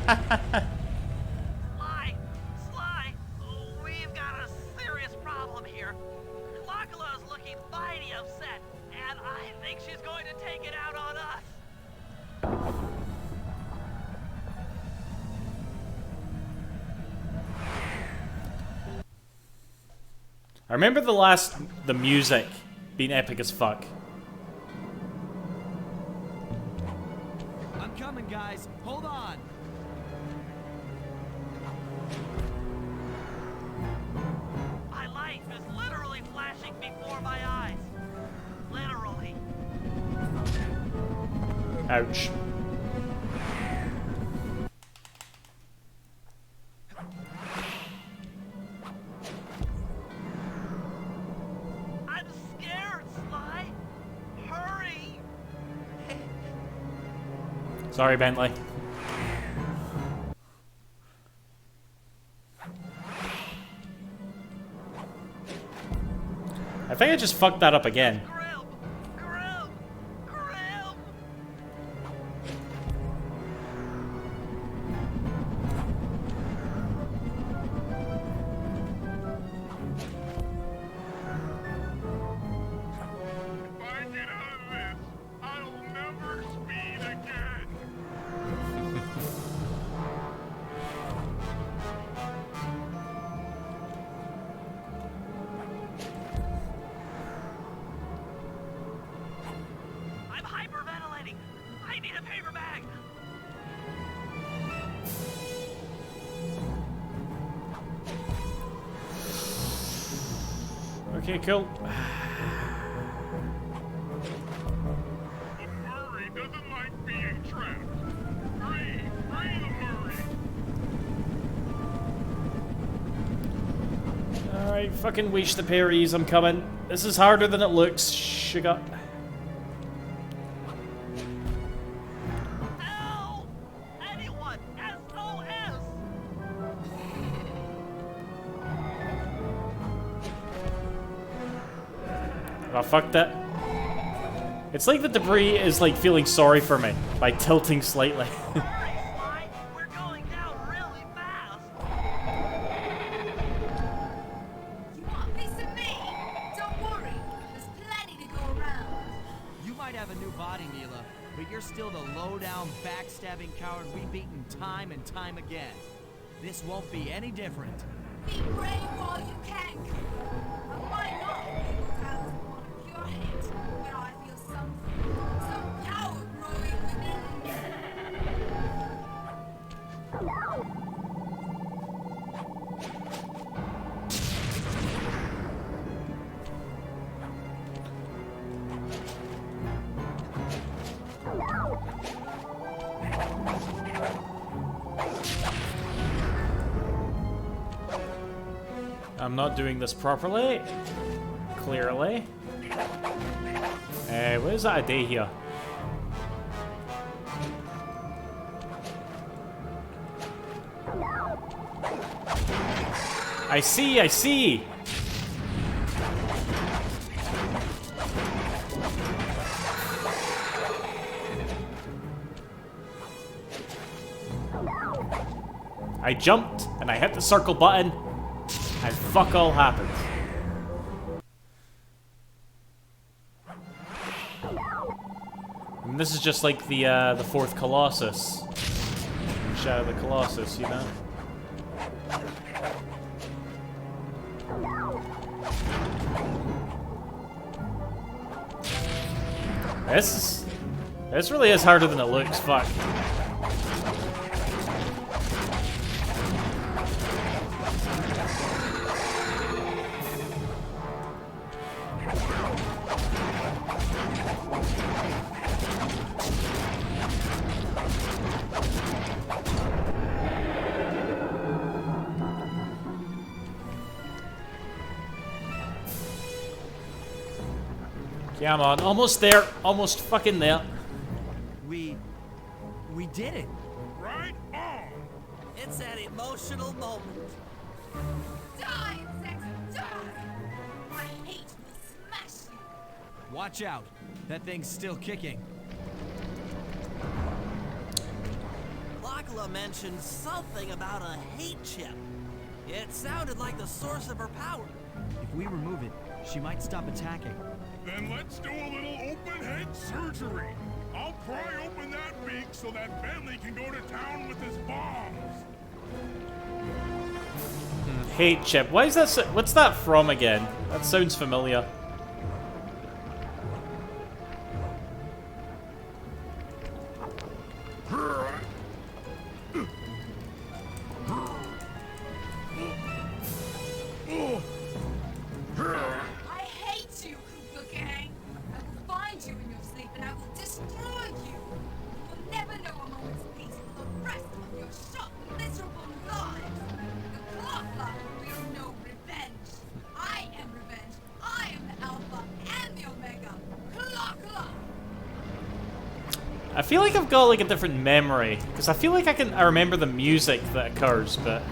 we've got a serious problem here. Locula's looking mighty upset, and I think she's going to take it out on us. I remember the music being epic as fuck. I'm coming, guys. Hold on. My life is literally flashing before my eyes. literally. Ouch. I'm scared, Sly. Hurry. Sorry, Bentley. I think I just fucked that up again. Grim. If I get out of this, I'll never speed again. I'm hyperventilating. I need a paper bag. Okay, cool. The Murray doesn't like being trapped. Free the Murray. Alright, fucking wish the parries, I'm coming. This is harder than it looks, sugar. Help! Anyone! SOS! I fucked it. It's like the debris is like feeling sorry for me by tilting slightly. Hurry, Sly! We're going down really fast! You want a piece of me? Don't worry, there's plenty to go around. You might have a new body, Mila, but you're still the low-down, backstabbing coward we've beaten time and time again. This won't be any different. Be brave while you can, Cooper. I might not be able to have one of your head, but I feel some power growing within me. I'm not doing this properly. Clearly. What is that idea here? I see! I jumped, and I hit the circle button, and fuck all happened. And this is just like the fourth Colossus. Shadow of the Colossus, you know? This really is harder than it looks, fuck. Come on, almost there, almost fucking there. We did it. Right on. It's an emotional moment. Die, insects, die! My hate will smash you. Watch out. That thing's still kicking. Lachlan mentioned something about a hate chip. It sounded like the source of her power. If we remove it, she might stop attacking. Then let's do a little open head surgery. I'll pry open that beak so that Bentley can go to town with his bombs. Hate chip. Why is that? What's that from again? That sounds familiar. I hate you, Koopa Gang. and I will destroy you. You will never know a moment's peace for the rest of your short, miserable lives. The Clockwork will know revenge. I am revenge. I am the Alpha and the Omega. Clockwork! I feel like I've got like a different memory, because I feel like I remember the music that occurs, but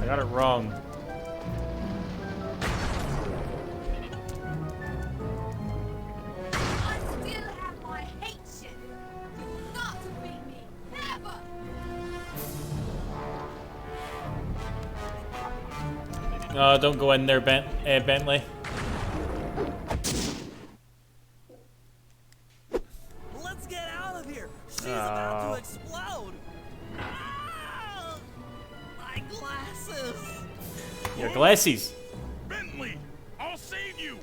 I got it wrong. I still have my hate shit. You will not defeat me. Never! Oh, don't go in there, Bentley. Let's get out of here. She's about to explode. Ah! My glasses. Your glasses. Bentley, I'll save you.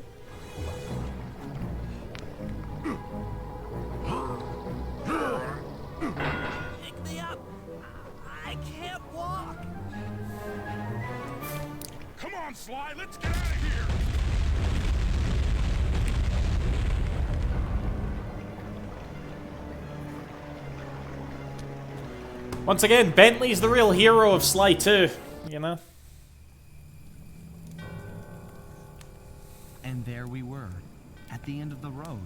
Pick me up. I can't walk. Come on, Sly, let's get out of here. Once again, Bentley's the real hero of Sly 2, you know? And there we were, at the end of the road.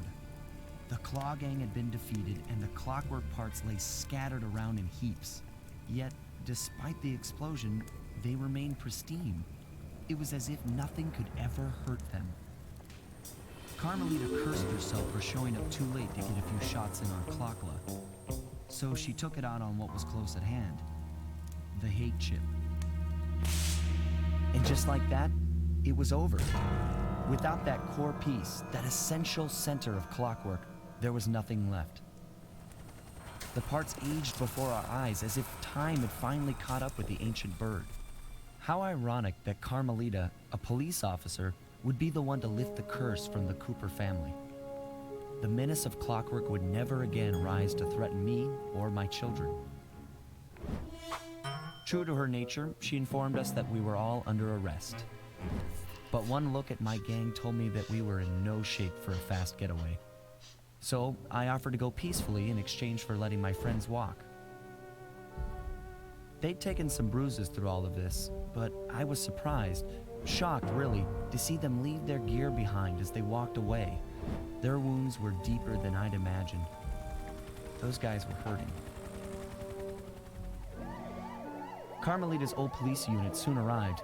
The Claw Gang had been defeated, and the clockwork parts lay scattered around in heaps. Yet, despite the explosion, they remained pristine. It was as if nothing could ever hurt them. Carmelita cursed herself for showing up too late to get a few shots in on Clockla. So she took it out on what was close at hand, the hate chip. And just like that, it was over. Without that core piece, that essential center of clockwork, there was nothing left. The parts aged before our eyes as if time had finally caught up with the ancient bird. How ironic that Carmelita, a police officer, would be the one to lift the curse from the Cooper family. The menace of clockwork would never again rise to threaten me or my children. True to her nature, she informed us that we were all under arrest. But one look at my gang told me that we were in no shape for a fast getaway. So I offered to go peacefully in exchange for letting my friends walk. They'd taken some bruises through all of this, but I was surprised, shocked really, to see them leave their gear behind as they walked away. Their wounds were deeper than I'd imagined. Those guys were hurting. Carmelita's old police unit soon arrived.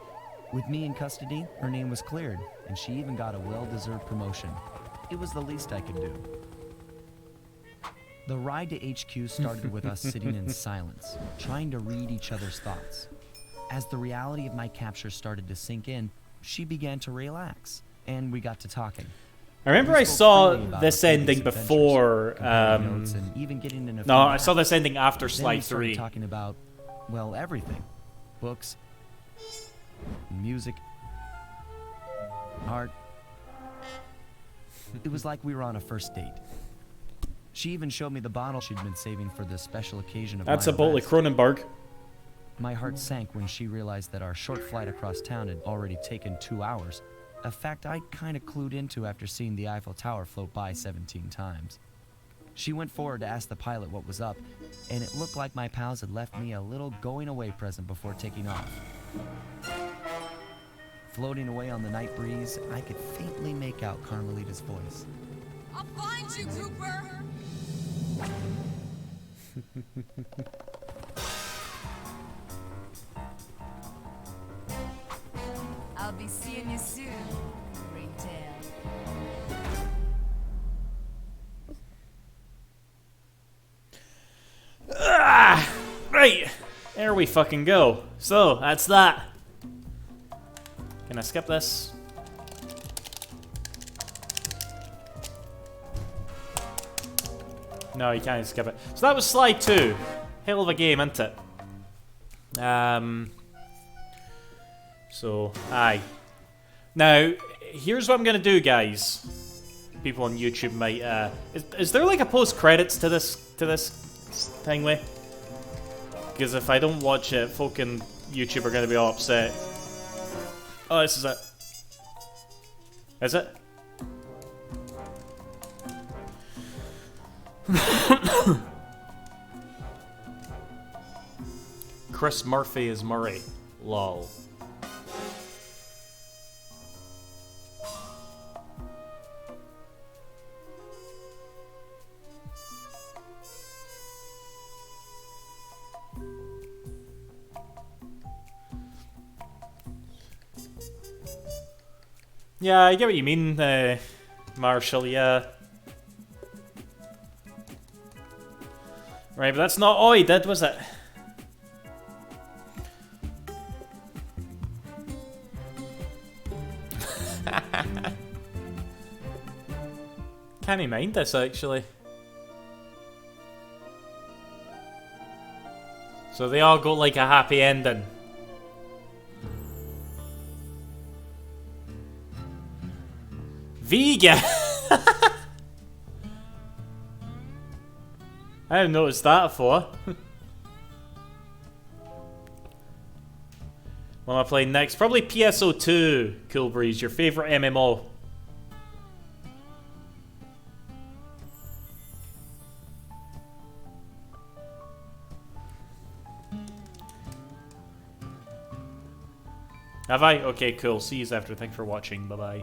With me in custody, her name was cleared, and she even got a well-deserved promotion. It was the least I could do. The ride to HQ started with us sitting in silence, trying to read each other's thoughts. As the reality of my capture started to sink in, she began to relax, and we got to talking. I remember I saw this ending before. Notes and even getting in a No, I saw this ending after then Sly we started 3. talking about, well, everything. Books, music, art. It was like we were on a first date. She even showed me the bottle she'd been saving for the special occasion of That's my a bolt of arrest. Cronenberg. My heart sank when she realized that our short flight across town had already taken 2 hours, a fact I kind of clued into after seeing the Eiffel Tower float by 17 times. She went forward to ask the pilot what was up, and it looked like my pals had left me a little going-away present before taking off. Floating away on the night breeze, I could faintly make out Carmelita's voice. I'll find you, Cooper! I'll be seeing you soon, Ringtail. Right, there we fucking go. So, that's that. Can I skip this? No, you can't skip it. So that was Sly 2. Hell of a game, isn't it? So, aye. Now, here's what I'm gonna do, guys. People on YouTube might, is there like a post-credits to this thing, way? Because if I don't watch it, folk on YouTube are gonna be all upset. Oh, this is it. Is it? Chris Murphy is Murray. Lol. Yeah, I get what you mean, Marshall, yeah. Right, but that's not all he did, was it? Can't mind this, actually. So they all got like a happy ending. Vegan! I haven't noticed that before. What am I playing next? Probably PSO2, Cool Breeze, your favorite MMO. Have I? Okay, cool. See you after. Thanks for watching. Bye-bye.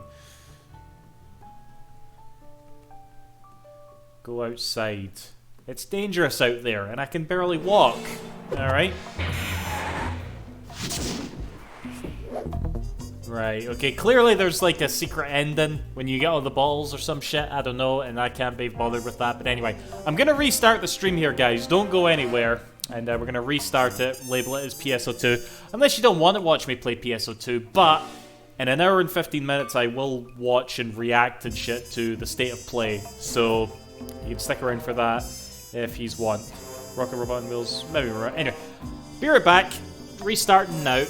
Go outside. It's dangerous out there, and I can barely walk. Alright. Right, okay, clearly there's like a secret ending when you get all the balls or some shit, I don't know, and I can't be bothered with that. But anyway, I'm gonna restart the stream here, guys. Don't go anywhere. And we're gonna restart it, label it as PSO2. Unless you don't want to watch me play PSO2, but in an hour and 15 minutes I will watch and react and shit to the state of play. So you can stick around for that if he's want. Rocket Robot and Wheels, maybe we're right. Anyway, be right back. Restarting now.